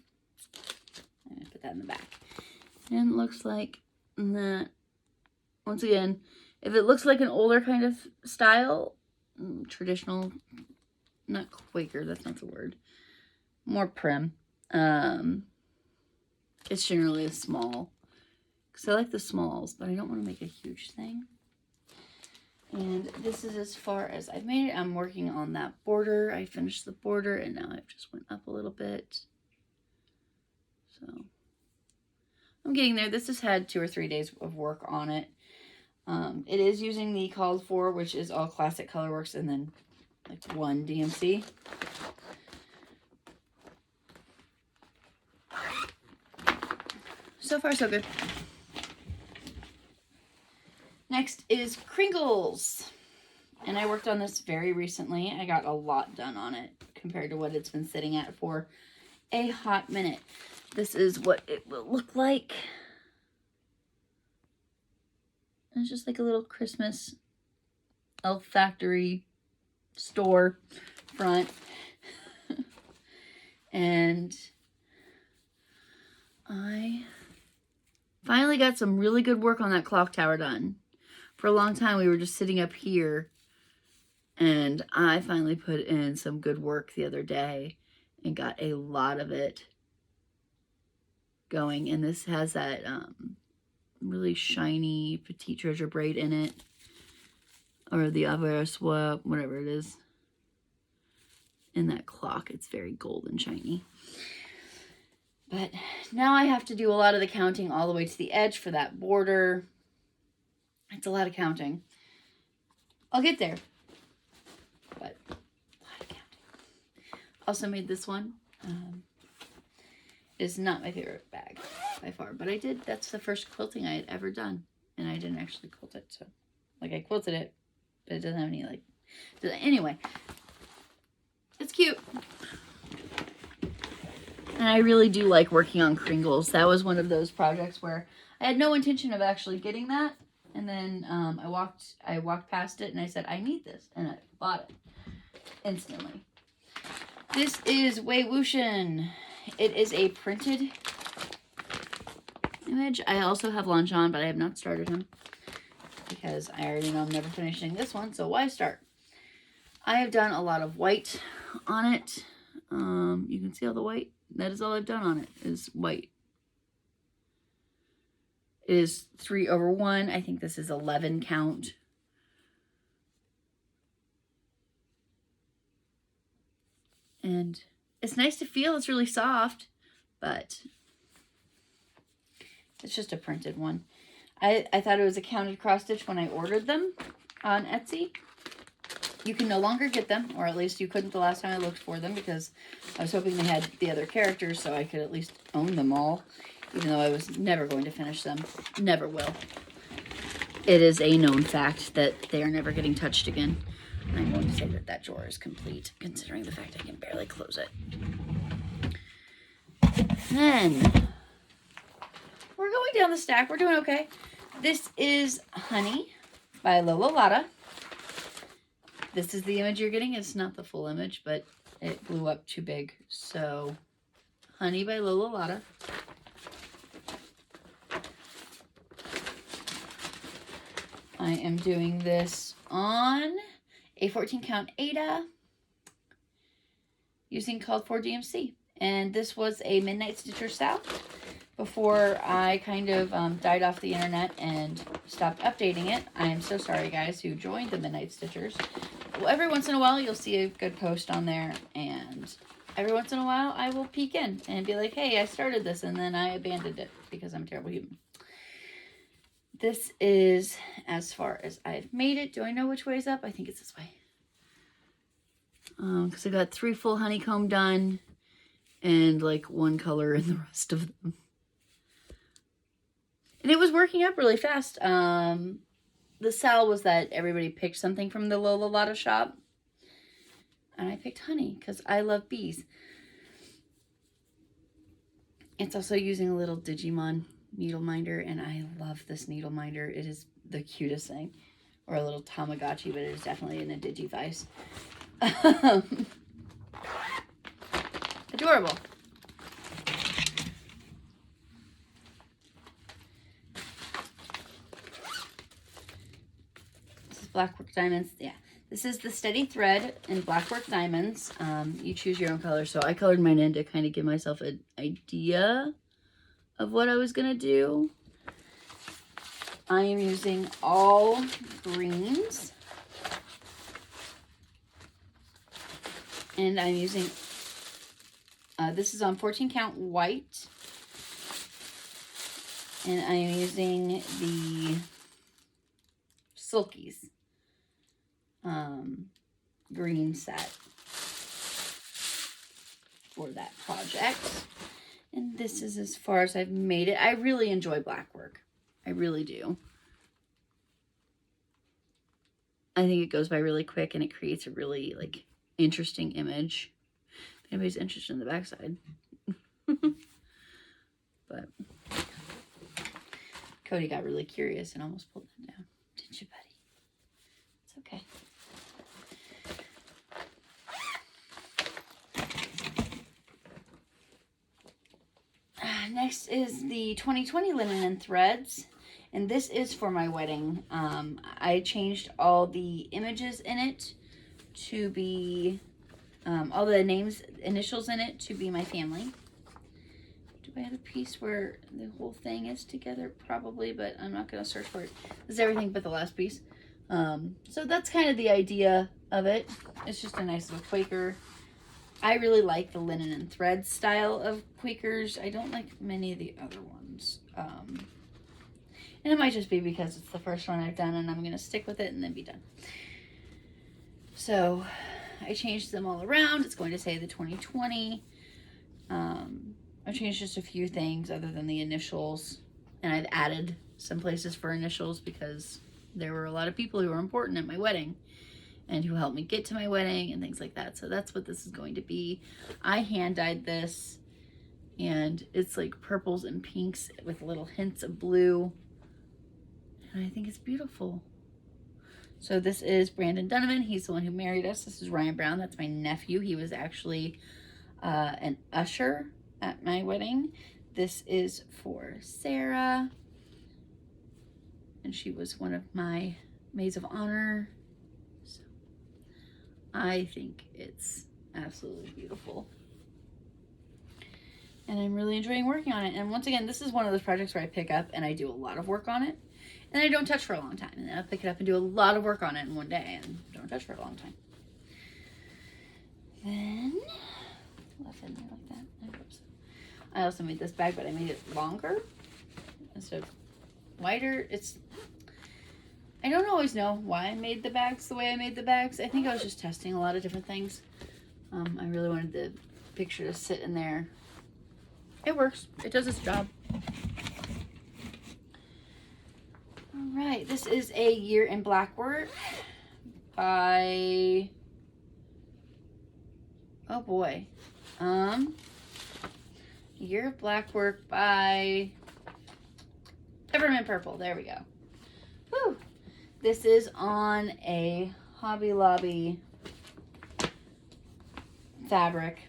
I'm going to put that in the back. And it looks like that. Once again, if it looks like an older kind of style, traditional, not Quaker, that's not the word, more prim. It's generally a small, because I like the smalls, but I don't want to make a huge thing. And this is as far as I've made it. I'm working on that border. I finished the border, and now I've just went up a little bit. So, I'm getting there. This has had 2 or 3 days of work on it. It is using the called for, which is all Classic Colorworks, and then like 1 DMC. So far, so good. Next is Crinkles. And I worked on this very recently. I got a lot done on it compared to what it's been sitting at for a hot minute. This is what it will look like. It's just like a little Christmas elf factory store front. And I finally got some really good work on that clock tower done. For a long time, we were just sitting up here, and I finally put in some good work the other day and got a lot of it going. And this has that really shiny petite treasure braid in it. Or the Avarice, whatever it is. In that clock, it's very gold and shiny. But now I have to do a lot of the counting all the way to the edge for that border. It's a lot of counting. I'll get there. But a lot of counting. Also made this one. It is not my favorite bag by far. But I did. That's the first quilting I had ever done. And I didn't actually quilt it. So, like, I quilted it. But it doesn't have any, like... Anyway. It's cute. And I really do like working on Kringles. That was one of those projects where I had no intention of actually getting that. And then I walked past it and I said, I need this. And I bought it instantly. This is Wei Wuxian. It is a printed image. I also have Lanchan, but I have not started him. Because I already know I'm never finishing this one. So why start? I have done a lot of white on it. You can see all the white. That is all I've done on it, is white. It is 3/1. I think this is 11 count. And it's nice to feel. It's really soft, but it's just a printed one. I thought it was a counted cross stitch when I ordered them on Etsy. You can no longer get them, or at least you couldn't the last time I looked for them, because I was hoping they had the other characters so I could at least own them all, even though I was never going to finish them. Never will. It is a known fact that they are never getting touched again. And I'm going to say that that drawer is complete, considering the fact I can barely close it. Then, we're going down the stack. We're doing okay. This is Honey by Lola Lotta. This is the image you're getting. It's not the full image, but it blew up too big. So, Honey by Lola Lotta. I am doing this on a 14 count Aida using Called For DMC. And this was a Midnight Stitcher style before I kind of died off the internet and stopped updating it. I am so sorry, guys, who joined the Midnight Stitchers. Well, every once in a while, you'll see a good post on there, and every once in a while, I will peek in and be like, hey, I started this, and then I abandoned it because I'm a terrible human. This is as far as I've made it. Do I know which way is up? I think it's this way. Because I got 3 full honeycomb done, and like 1 color in the rest of them. And it was working up really fast. The sell was that everybody picked something from the Lola Lotta shop. And I picked Honey because I love bees. It's also using a little Digimon needle minder. And I love this needle minder. It is the cutest thing. Or a little Tamagotchi, but it is definitely in a Digivice. Adorable. Blackwork Diamonds. Yeah, this is the Steady Thread in Blackwork Diamonds. You choose your own color. So I colored mine in to kind of give myself an idea of what I was going to do. I am using all greens. And I'm using, this is on 14 count white. And I am using the Silkies. Green set for that project. And this is as far as I've made it. I really enjoy black work. I really do. I think it goes by really quick and it creates a really like interesting image. If anybody's interested in the backside. But Cody got really curious and almost pulled that down. Didn't you, buddy? It's okay. Next is the 2020 Linen and Threads, and this is for my wedding. I changed all the images in it to be, all the names, initials in it to be my family. I have a piece where the whole thing is together? Probably, but I'm not going to search for it. This is everything but the last piece. So that's kind of the idea of it. It's just a nice little Quaker. I really like the linen and thread style of Quakers. I don't like many of the other ones. And it might just be because it's the first one I've done and I'm going to stick with it and then be done. So I changed them all around. It's going to say the 2020. I changed just a few things other than the initials. And I've added some places for initials because there were a lot of people who were important at my wedding and who helped me get to my wedding and things like that. So that's what this is going to be. I hand dyed this and it's like purples and pinks with little hints of blue. And I think it's beautiful. So this is Brandon Donovan. He's the one who married us. This is Ryan Brown. That's my nephew. He was actually an usher at my wedding. This is for Sarah. And she was one of my maids of honor. So I think it's absolutely beautiful. And I'm really enjoying working on it. And once again, this is one of those projects where I pick up and I do a lot of work on it. And I don't touch for a long time. And then I'll pick it up and do a lot of work on it in one day and don't touch for a long time. Then, left in there like that. I hope so. I also made this bag, but I made it longer instead of wider. I don't always know why I made the bags the way I made the bags. I think I was just testing a lot of different things. I really wanted the picture to sit in there. It works. It does its job. All right, this is a Year in Black Work by, oh boy, Year of Black Work by Peppermint Purple. There we go. Woo! This is on a Hobby Lobby fabric.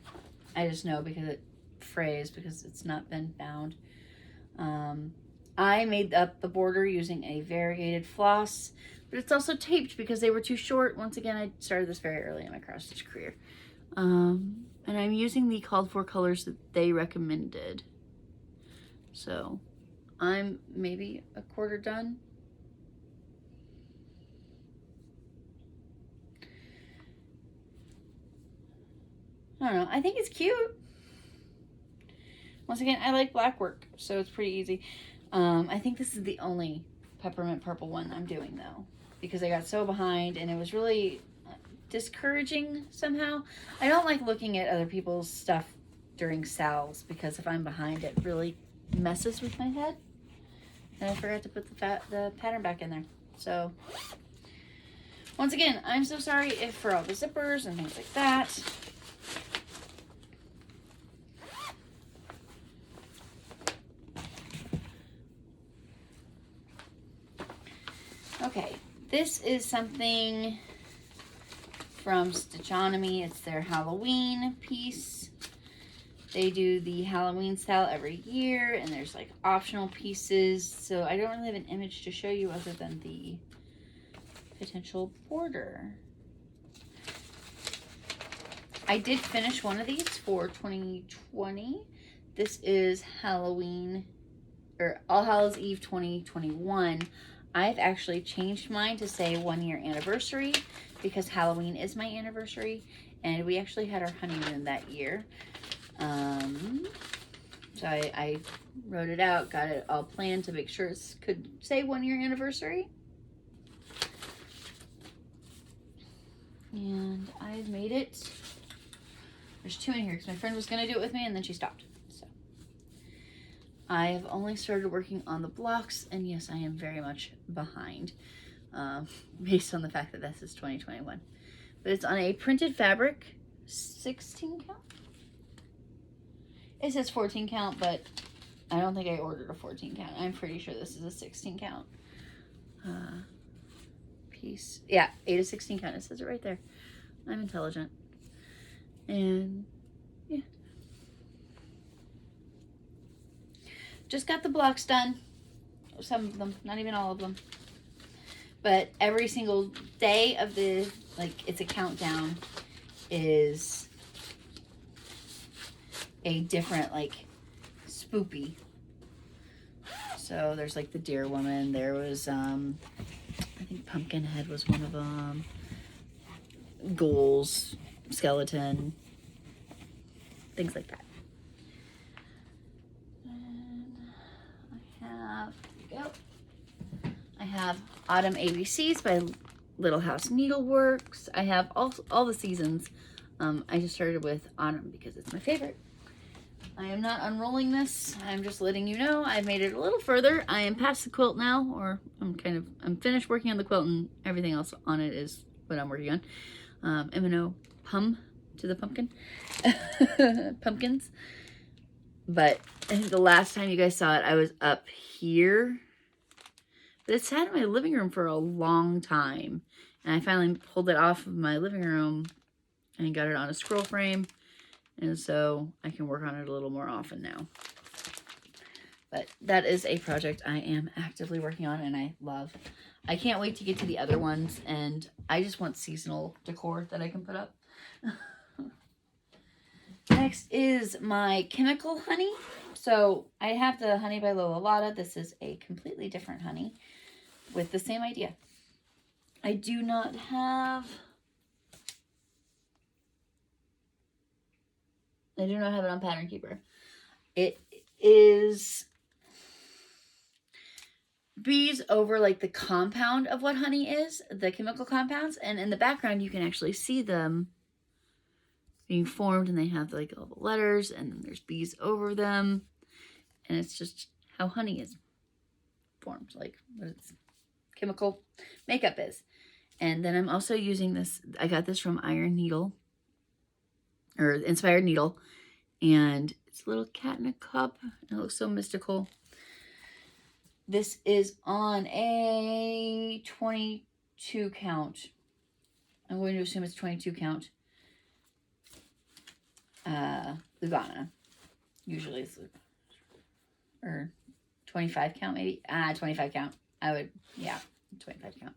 I just know because it frays because it's not been bound. I made up the border using a variegated floss, but it's also taped because they were too short. Once again, I started this very early in my cross stitch career. And I'm using the called for colors that they recommended. So I'm maybe a quarter done. I don't know. I think it's cute. Once again, I like black work, so it's pretty easy. I think this is the only Peppermint Purple one I'm doing, though, because I got so behind, and it was really discouraging somehow. I don't like looking at other people's stuff during sales, because if I'm behind, it really messes with my head. And I forgot to put the pattern back in there. So, once again, I'm so sorry if for all the zippers and things like that. Okay, this is something from Stitchonomy. It's their Halloween piece. They do the Halloween style every year, and there's like optional pieces. So I don't really have an image to show you other than the potential border. I did finish one of these for 2020. This is Halloween, or All Hallows Eve 2021. I've actually changed mine to say 1 year anniversary because Halloween is my anniversary, and we actually had our honeymoon that year. So I wrote it out, got it all planned to make sure it could say 1 year anniversary. And I've made it. There's 2 in here because my friend was going to do it with me and then she stopped. So I've only started working on the blocks, and yes, I am very much behind based on the fact that this is 2021. But it's on a printed fabric, 16 count. It says 14 count, but I don't think I ordered a 14 count. I'm pretty sure this is a 16 count piece. Yeah, 8 to 16 count. It says it right there. I'm intelligent. And yeah. Just got the blocks done. Some of them, not even all of them. But every single day of the, like, it's a countdown, is a different, like, spoopy. So there's like the Deer Woman. There was, I think Pumpkinhead was one of them. Ghouls, skeleton, things like that. And I have Autumn ABCs by Little House Needleworks. I have all the seasons. I just started with Autumn because it's my favorite. I am not unrolling this. I'm just letting you know I've made it a little further. I am past the quilt now, or I'm finished working on the quilt, and everything else on it is what I'm working on. M&O Pum to the pumpkin. Pumpkins. But I think the last time you guys saw it, I was up here. But it's sat in my living room for a long time. And I finally pulled it off of my living room and got it on a scroll frame. And so I can work on it a little more often now. But that is a project I am actively working on and I love. I can't wait to get to the other ones, and I just want seasonal decor that I can put up. Next is my chemical honey. So I have the honey by Lola Lotta. This is a completely different honey with the same idea. I do not have it on Pattern Keeper. It is bees over like the compound of what honey is, the chemical compounds, and in the background you can actually see them being formed, and they have like all the letters, and then there's bees over them, and it's just how honey is formed, like what its chemical makeup is. And then I'm also using this, I got this from Iron Needle, or Inspired Needle, and it's a little cat in a cup. It looks so mystical. This is on a 22 count. I'm going to assume it's 22 count. Lugana. Usually it's, or 25 count maybe. 25 count. I would, yeah, 25 count.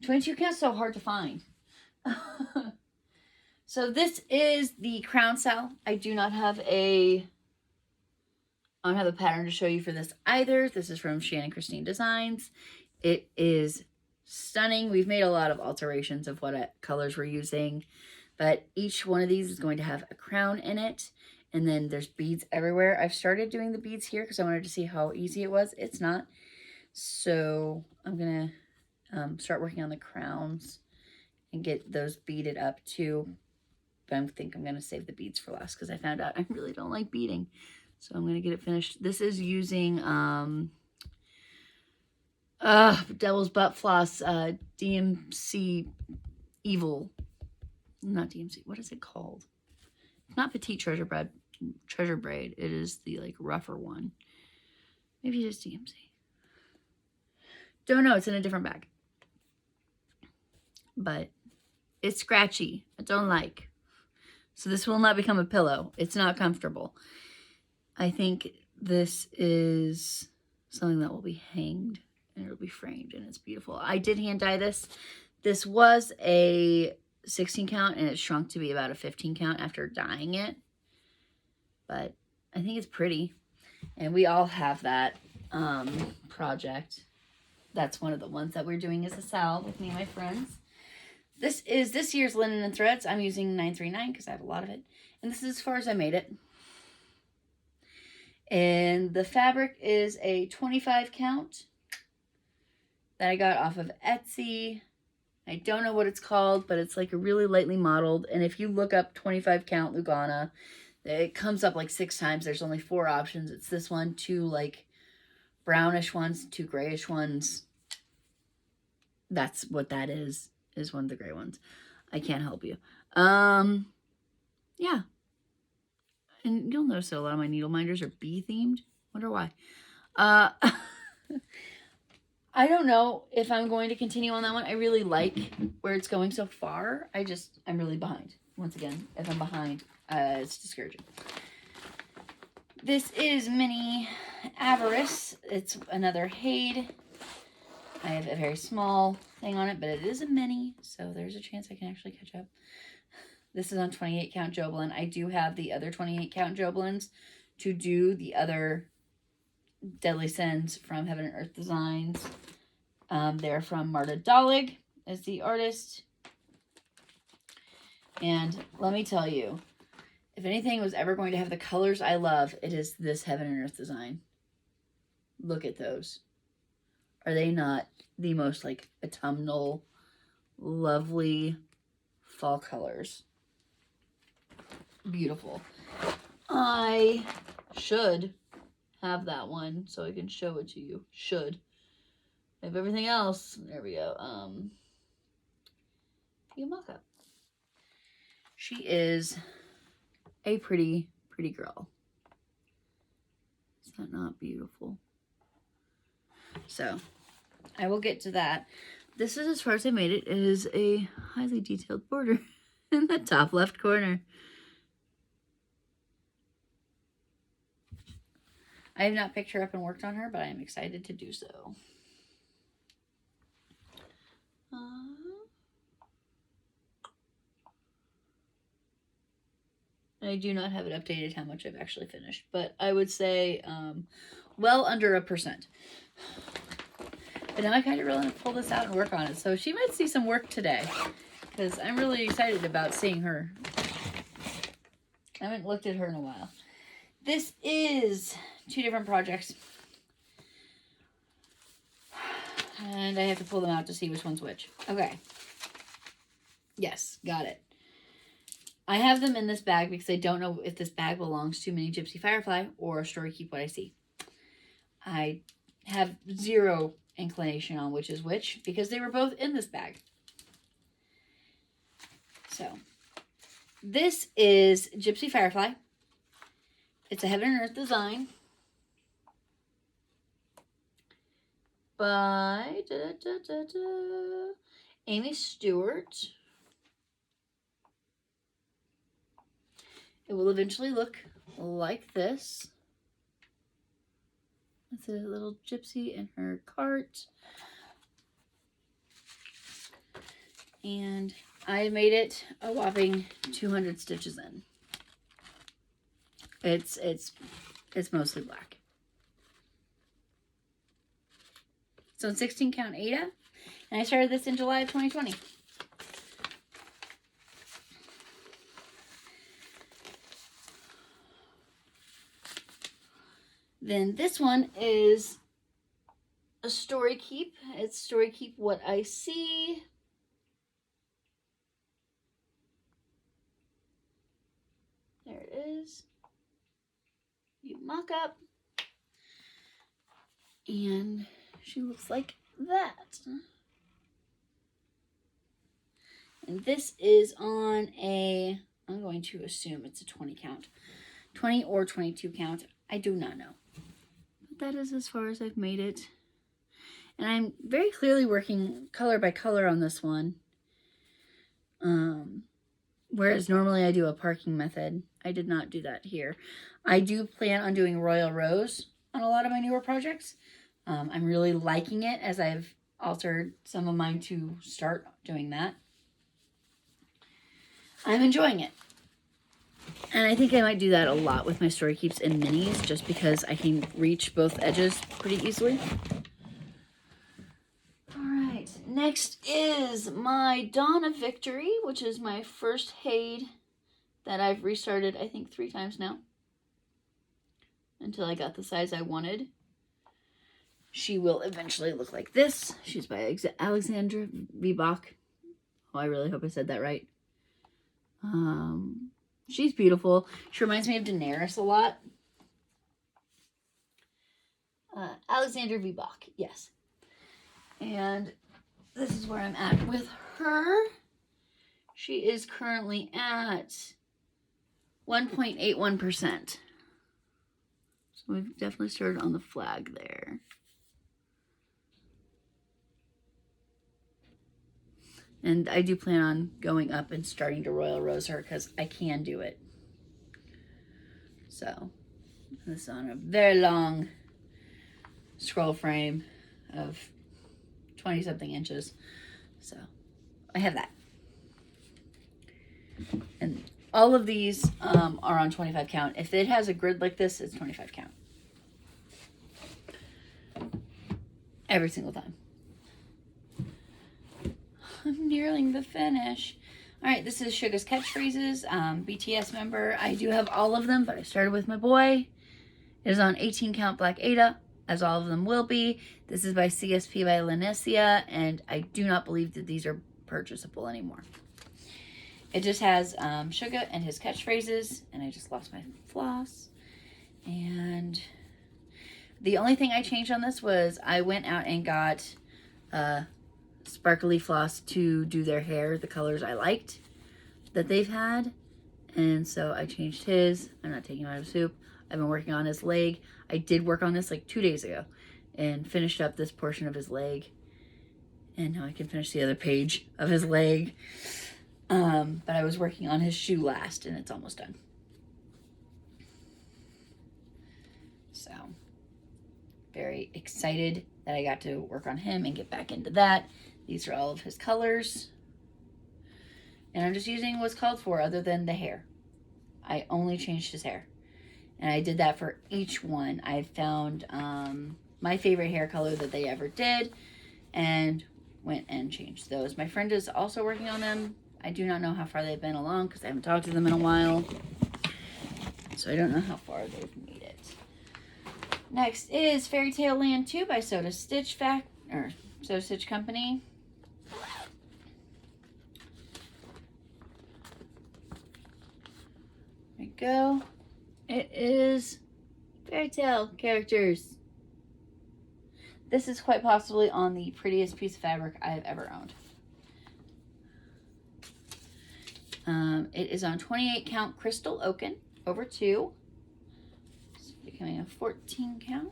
22 count's so hard to find. So this is the crown cell. I don't have a pattern to show you for this either. This is from Shannon Christine Designs. It is stunning. We've made a lot of alterations of what colors we're using, but each one of these is going to have a crown in it, and then there's beads everywhere. I've started doing the beads here because I wanted to see how easy it was. It's not. So I'm going to start working on the crowns and get those beaded up too. But I think I'm going to save the beads for last because I found out I really don't like beading. So I'm going to get it finished. This is using Devil's Butt Floss DMC Evil. Not DMC. What is it called? It's not Petite Treasure Braid. It is the like rougher one. Maybe it is DMC. Don't know. It's in a different bag. But it's scratchy. I don't like. So this will not become a pillow. It's not comfortable. I think this is something that will be hanged and it'll be framed and it's beautiful. I did hand dye this. This was a 16 count and it shrunk to be about a 15 count after dyeing it. But I think it's pretty. And we all have that project. That's one of the ones that we're doing as a sal with me and my friends. This is this year's Linen and Threads. I'm using 939 because I have a lot of it. And this is as far as I made it. And the fabric is a 25 count that I got off of Etsy. I don't know what it's called, but it's like a really lightly modeled. And if you look up 25 count Lugana, it comes up like 6 times. There's only 4 options. It's this one, 2 like brownish ones, 2 grayish ones. That's what that is one of the gray ones. I can't help you. Yeah. And you'll notice that a lot of my needle minders are bee themed. Wonder why. I don't know if I'm going to continue on that one. I really like where it's going so far. I'm really behind. Once again, if I'm behind, it's discouraging. This is Mini Avarice. It's another Hade. I have a very small thing on it, but it is a mini, so there's a chance I can actually catch up. This is on 28 count Jobelan. I do have the other 28 count Jobelins to do the other Deadly Sins from Heaven and Earth Designs. They're from Marta Dollig as the artist. And let me tell you, if anything was ever going to have the colors I love, it is this Heaven and Earth design. Look at those. Are they not the most like autumnal, lovely fall colors? Beautiful. I should have that one so I can show it to you. Should. I have everything else. There we go. You mock up. She is a pretty girl. Is that not beautiful? So, I will get to that. This is as far as I made it. It is a highly detailed border in the top left corner. I have not picked her up and worked on her, but I am excited to do so. I do not have it updated how much I've actually finished, but I would say well under 1%. But now I kind of really want to pull this out and work on it, so she might see some work today, because I'm really excited about seeing her. I haven't looked at her in a while. This is 2 different projects, and I have to pull them out to see which one's which. Okay. Yes, got it. I have them in this bag because I don't know if this bag belongs to Mini Gypsy Firefly or Story Keep What I See. I have zero inclination on which is which because they were both in this bag. So, this is Gypsy Firefly. It's a Heaven and Earth design by Amy Stewart. It will eventually look like this. It's a little gypsy in her cart. And I made it a whopping 200 stitches in. It's mostly black. So in 16 count Ada, and I started this in July of 2020. Then this one is a Story Keep. It's Story Keep What I See. There it is. You mock up. And she looks like that. And this is on a, I'm going to assume it's a 20 count. 20 or 22 count. I do not know. But that is as far as I've made it. And I'm very clearly working color by color on this one. Whereas normally I do a parking method. I did not do that here. I do plan on doing Royal Rose on a lot of my newer projects. I'm really liking it as I've altered some of mine to start doing that. I'm enjoying it. And I think I might do that a lot with my Story Keeps and minis just because I can reach both edges pretty easily. Alright, next is my Dawn of Victory, which is my first Haid that I've restarted, I think, 3 times now. Until I got the size I wanted. She will eventually look like this. She's by Alexandra Vibach. Oh, I really hope I said that right. She's beautiful. She reminds me of Daenerys a lot. Alexandra Vibach, yes. And this is where I'm at with her. She is currently at 1.81%. So we've definitely started on the flag there. And I do plan on going up and starting to Royal Rose her because I can do it. So, this is on a very long scroll frame of 20-something inches. So, I have that. And all of these are on 25 count. If it has a grid like this, it's 25 count. Every single time. I'm nearing the finish. All right, this is Suga's Catchphrases, BTS member. I do have all of them, but I started with my boy. It is on 18 count Black Ada, as all of them will be. This is by CSP by Lanesia, and I do not believe that these are purchasable anymore. It just has Suga and his catchphrases, and I just lost my floss. And the only thing I changed on this was I went out and got sparkly floss to do their hair, the colors I liked that they've had. And so I changed his. I'm not taking him out of soup. I've been working on his leg. I did work on this like 2 days ago and finished up this portion of his leg. And now I can finish the other page of his leg. But I was working on his shoe last, and it's almost done. So, very excited that I got to work on him and get back into that. These are all of his colors. And I'm just using what's called for other than the hair. I only changed his hair. And I did that for each one. I found my favorite hair color that they ever did and went and changed those. My friend is also working on them. I do not know how far they've been along because I haven't talked to them in a while. So I don't know how far they've made it. Next is Fairy Tale Land 2 by Soda Stitch Company. There we go. It is fairy tale characters. This is quite possibly on the prettiest piece of fabric I have ever owned. It is on 28 count Crystal Oaken over 2. It's becoming a 14 count.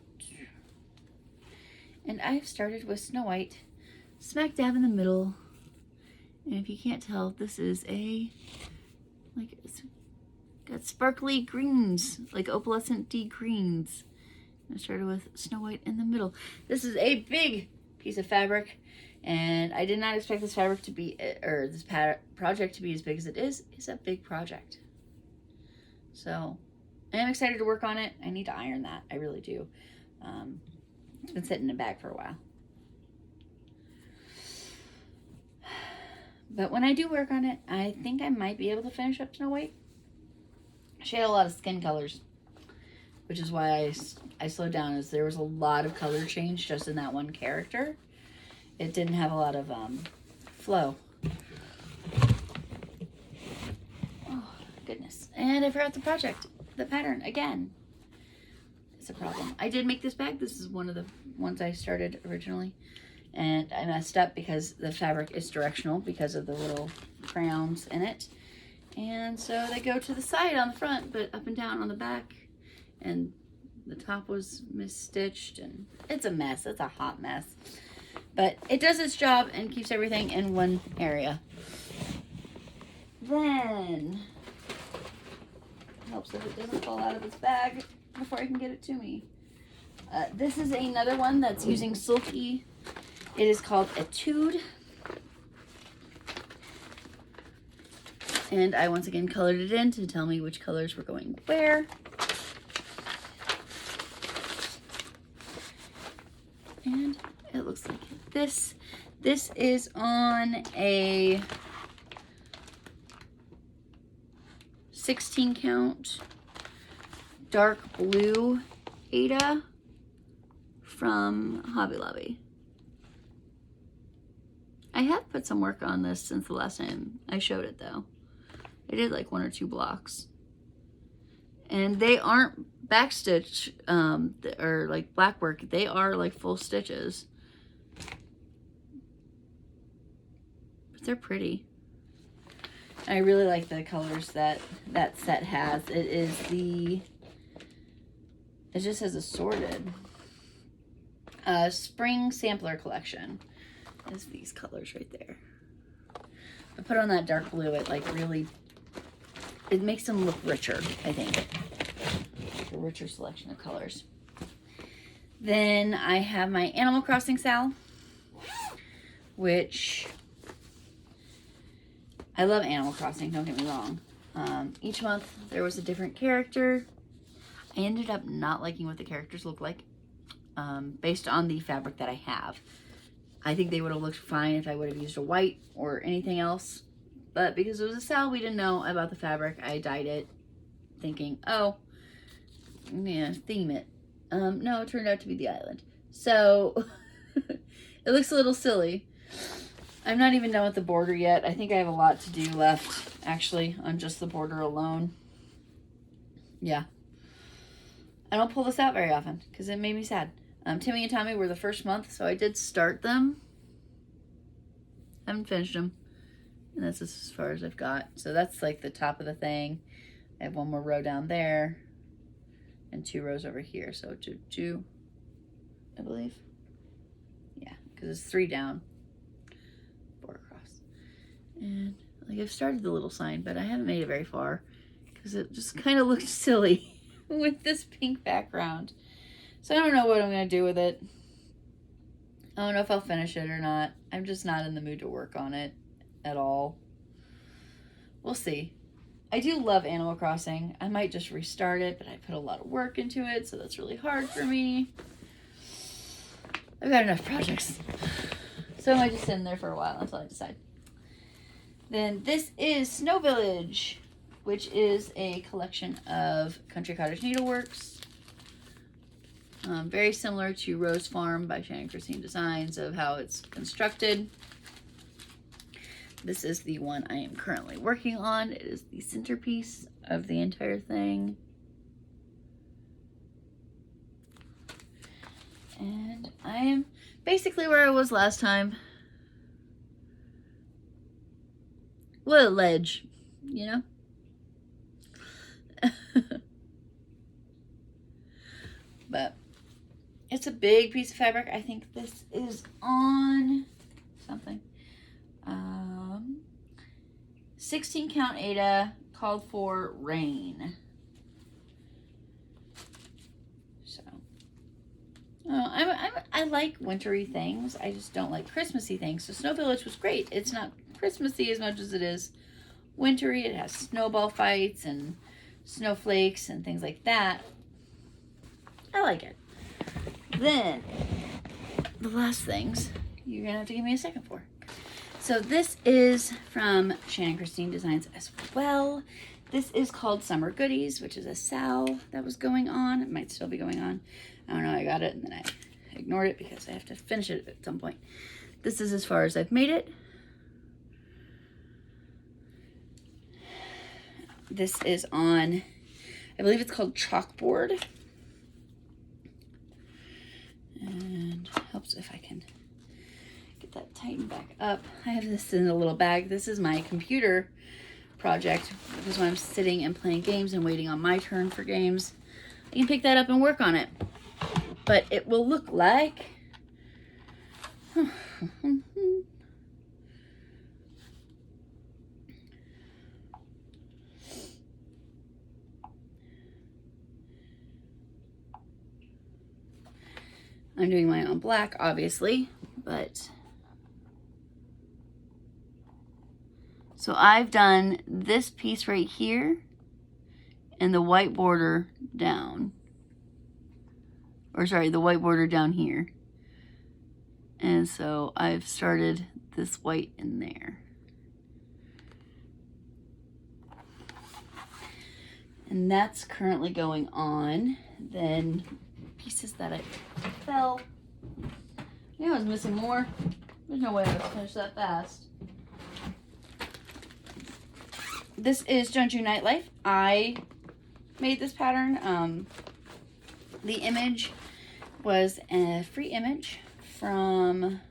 And I've started with Snow White smack dab in the middle. And if you can't tell, this is a, like, it's got sparkly greens, like opalescent D greens. I started with Snow White in the middle. This is a big piece of fabric, and I did not expect this fabric to be, or this project to be as big as it is. It's a big project. So I am excited to work on it. I need to iron that. I really do. It's been sitting in a bag for a while. But when I do work on it, I think I might be able to finish up Snow White. She had a lot of skin colors, which is why I slowed down, as there was a lot of color change just in that one character. It didn't have a lot of flow. Oh, goodness. And I forgot the pattern again. It's a problem. I did make this bag. This is one of the ones I started originally. And I messed up because the fabric is directional because of the little crowns in it. And so they go to the side on the front, but up and down on the back. And the top was misstitched, and it's a mess. It's a hot mess. But it does its job and keeps everything in one area. Then, helps if it doesn't fall out of this bag before I can get it to me. This is another one that's using Sulky. It is called Etude. And I once again colored it in to tell me which colors were going where. And it looks like this. This is on a 16 count dark blue Ada from Hobby Lobby. I have put some work on this since the last time I showed it, though. I did like 1 or 2 blocks. And they aren't backstitch or like black work. They are like full stitches. But they're pretty. I really like the colors that that set has. It just has assorted. Spring Sampler Collection is these colors right there. I put on that dark blue, it like really, it makes them look richer, I think. A richer selection of colors. Then I have my Animal Crossing Sal, which I love Animal Crossing, don't get me wrong. Each month there was a different character. I ended up not liking what the characters look like based on the fabric that I have. I think they would have looked fine if I would have used a white or anything else. But because it was a sale, we didn't know about the fabric. I dyed it thinking, oh, yeah, theme it. No, it turned out to be the island. So it looks a little silly. I'm not even done with the border yet. I think I have a lot to do left, actually, on just the border alone. Yeah. I don't pull this out very often because it made me sad. Timmy and Tommy were the first month, so I did start them. Haven't finished them. And that's as far as I've got. So that's like the top of the thing. I have one more row down there and 2 rows over here. So two, I believe. Yeah, because it's 3 down, 4 across. And like I've started the little sign, but I haven't made it very far because it just kind of looked silly with this pink background. So I don't know what I'm going to do with it. I don't know if I'll finish it or not. I'm just not in the mood to work on it at all. We'll see. I do love Animal Crossing. I might just restart it, but I put a lot of work into it, so that's really hard for me. I've got enough projects. So I might just sit in there for a while until I decide. Then this is Snow Village, which is a collection of Country Cottage Needleworks. Very similar to Rose Farm by Shannon Christine Designs of how it's constructed. This is the one I am currently working on. It is the centerpiece of the entire thing. And I am basically where I was last time. What a ledge, you know? But it's a big piece of fabric. I think this is on something. 16 count Ada, called for rain. So, I like wintry things. I just don't like Christmassy things. So Snow Village was great. It's not Christmassy as much as it is wintry. It has snowball fights and snowflakes and things like that. I like it. Then, the last things you're going to have to give me a second for. So this is from Shannon Christine Designs as well. This is called Summer Goodies, which is a sale that was going on. It might still be going on. I don't know. I got it and then I ignored it because I have to finish it at some point. This is as far as I've made it. This is on, I believe it's called Chalkboard. And helps if I can get that tightened back up. I have this in a little bag. This is my computer project because when I'm sitting and playing games and waiting on my turn for games, I can pick that up and work on it. But it will look like I'm doing mine on black, obviously, but so I've done this piece right here and the white border down, or sorry, the white border down here. And so I've started this white in there. And that's currently going on. Then pieces that I fell. I knew I was missing more. There's no way I would finish that fast. This is Jojo Nightlife. I made this pattern. The image was a free image from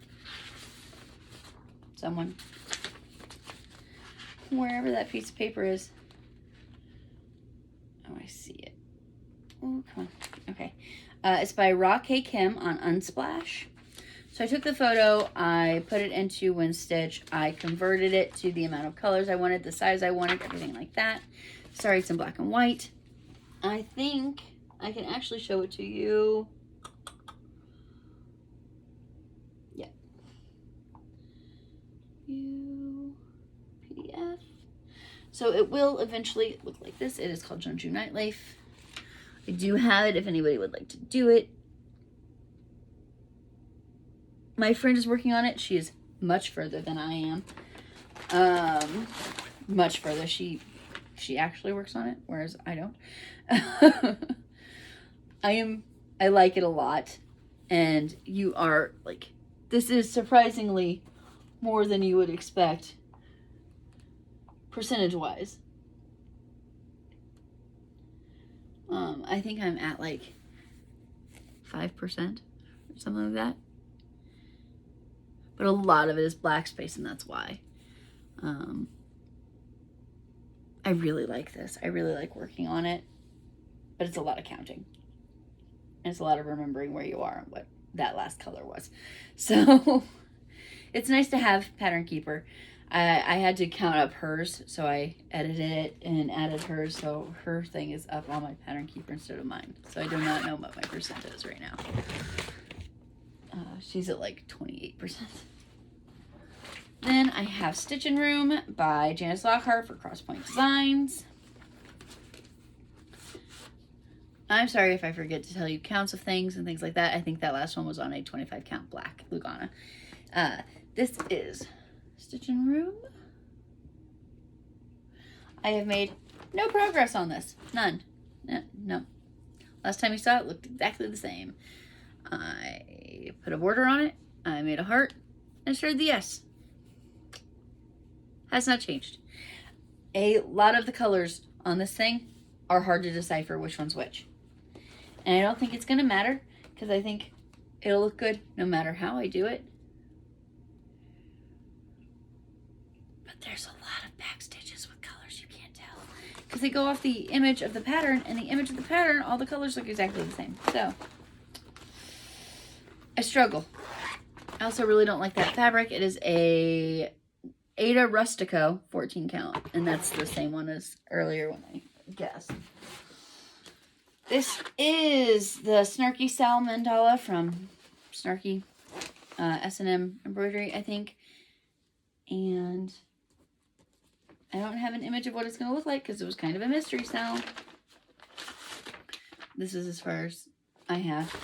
someone. Wherever that piece of paper is. Oh, I see it. Oh, come on. Okay. It's by Ra K. Kim on Unsplash. So I took the photo, I put it into WinStitch, I converted it to the amount of colors I wanted, the size I wanted, everything like that. Sorry, it's in black and white. I think I can actually show it to you. Yeah. PDF. So it will eventually look like this. It is called Jojo Nightlife. I do have it if anybody would like to do it. My friend is working on it. She is much further than I am. Much further. She actually works on it, whereas I don't. I like it a lot. And you are like, this is surprisingly more than you would expect percentage-wise. I think I'm at like 5% or something like that. But a lot of it is black space, and that's why. I really like this. I really like working on it. But it's a lot of counting. And it's a lot of remembering where you are and what that last color was. So it's nice to have Pattern Keeper. I had to count up hers, so I edited it and added hers, so her thing is up on my Pattern Keeper instead of mine. So I do not know what my percent is right now. She's at like 28%. Then I have Stitching Room by Janice Lockhart for Crosspoint Designs. I'm sorry if I forget to tell you counts of things and things like that. I think that last one was on a 25 count black Lugana. This is Stitching Room. I have made no progress on this. None. No. Last time you saw it looked exactly the same. I put a border on it. I made a heart and started the S. Has not changed. A lot of the colors on this thing are hard to decipher which one's which. And I don't think it's going to matter because I think it'll look good no matter how I do it. But there's a lot of back stitches with colors you can't tell because they go off the image of the pattern, and the image of the pattern, all the colors look exactly the same. So I struggle. I also really don't like that fabric. It is a Ada Rustico 14 count, and that's the same one as earlier when I guessed. This is the Snarky Sal Mandala from Snarky S&M Embroidery, I think. And I don't have an image of what it's going to look like because it was kind of a mystery Sal. This is as far as I have.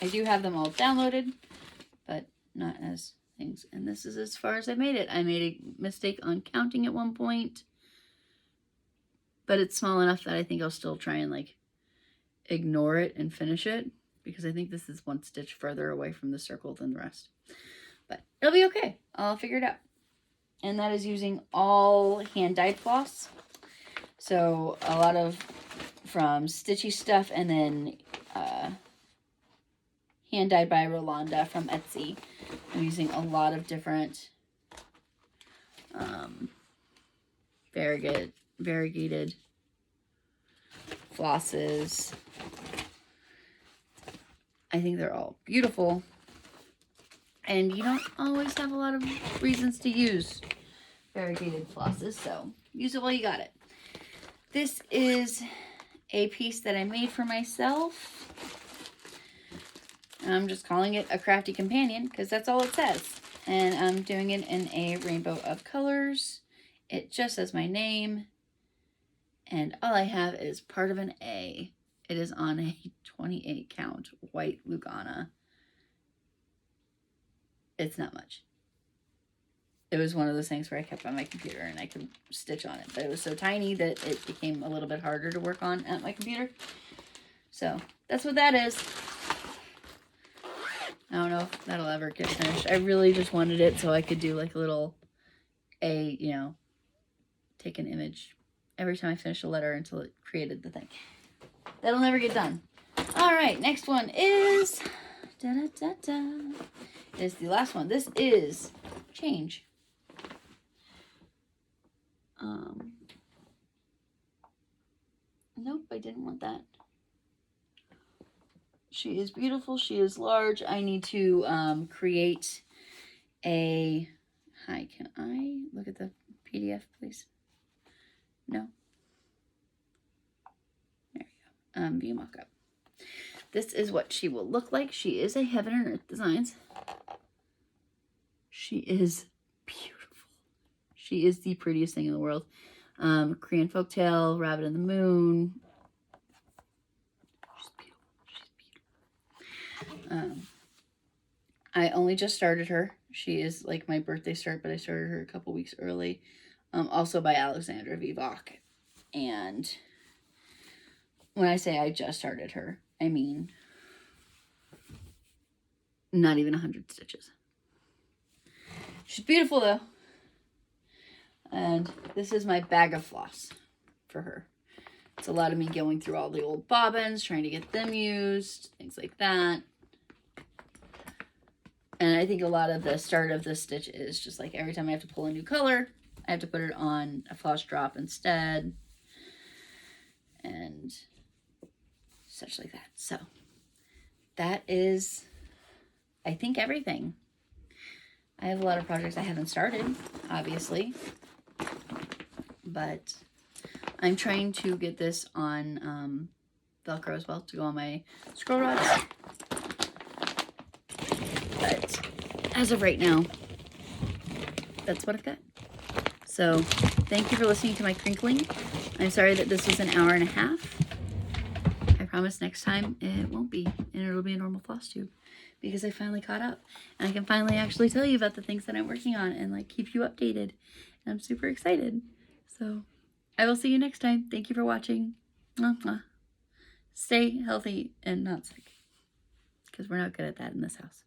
I do have them all downloaded, but not as things. And this is as far as I made it. I made a mistake on counting at one point, but it's small enough that I think I'll still try and like ignore it and finish it because I think this is one stitch further away from the circle than the rest. But it'll be okay. I'll figure it out. And that is using all hand-dyed floss. So a lot of from Stitchy Stuff, and then hand-dyed by Rolanda from Etsy. I'm using a lot of different variegated flosses. I think they're all beautiful. And you don't always have a lot of reasons to use variegated flosses, so use it while you got it. This is a piece that I made for myself. I'm just calling it a Crafty Companion because that's all it says. And I'm doing it in a rainbow of colors. It just says my name. And all I have is part of an A. It is on a 28 count white Lugana. It's not much. It was one of those things where I kept on my computer and I could stitch on it. But it was so tiny that it became a little bit harder to work on at my computer. So that's what that is. I don't know if that'll ever get finished. I really just wanted it so I could do like a little take an image every time I finished a letter until it created the thing. That'll never get done. All right, next one is is the last one. This is Change. Nope, I didn't want that. She is beautiful. She is large. I need to create a... Hi, can I look at the PDF, please? No? There you go. View mockup. This is what she will look like. She is a Heaven and Earth Designs. She is beautiful. She is the prettiest thing in the world. Korean Folktale, Rabbit in the Moon. She's beautiful. I only just started her. She is like my birthday start, but I started her a couple weeks early. Also by Alexandra Vivok. And when I say I just started her, I mean not even 100 stitches. She's beautiful though. And this is my bag of floss for her. It's a lot of me going through all the old bobbins, trying to get them used, things like that. And I think a lot of the start of this stitch is just like every time I have to pull a new color, I have to put it on a floss drop instead. And such like that. So that is, I think, everything. I have a lot of projects I haven't started, obviously. But I'm trying to get this on Velcro as well to go on my scroll rods. But as of right now, that's what I've got. So thank you for listening to my crinkling. I'm sorry that this was an hour and a half. I promise next time it won't be, and it'll be a normal floss tube because I finally caught up and I can finally actually tell you about the things that I'm working on and like keep you updated. And I'm super excited. So I will see you next time. Thank you for watching. Stay healthy and not sick because we're not good at that in this house.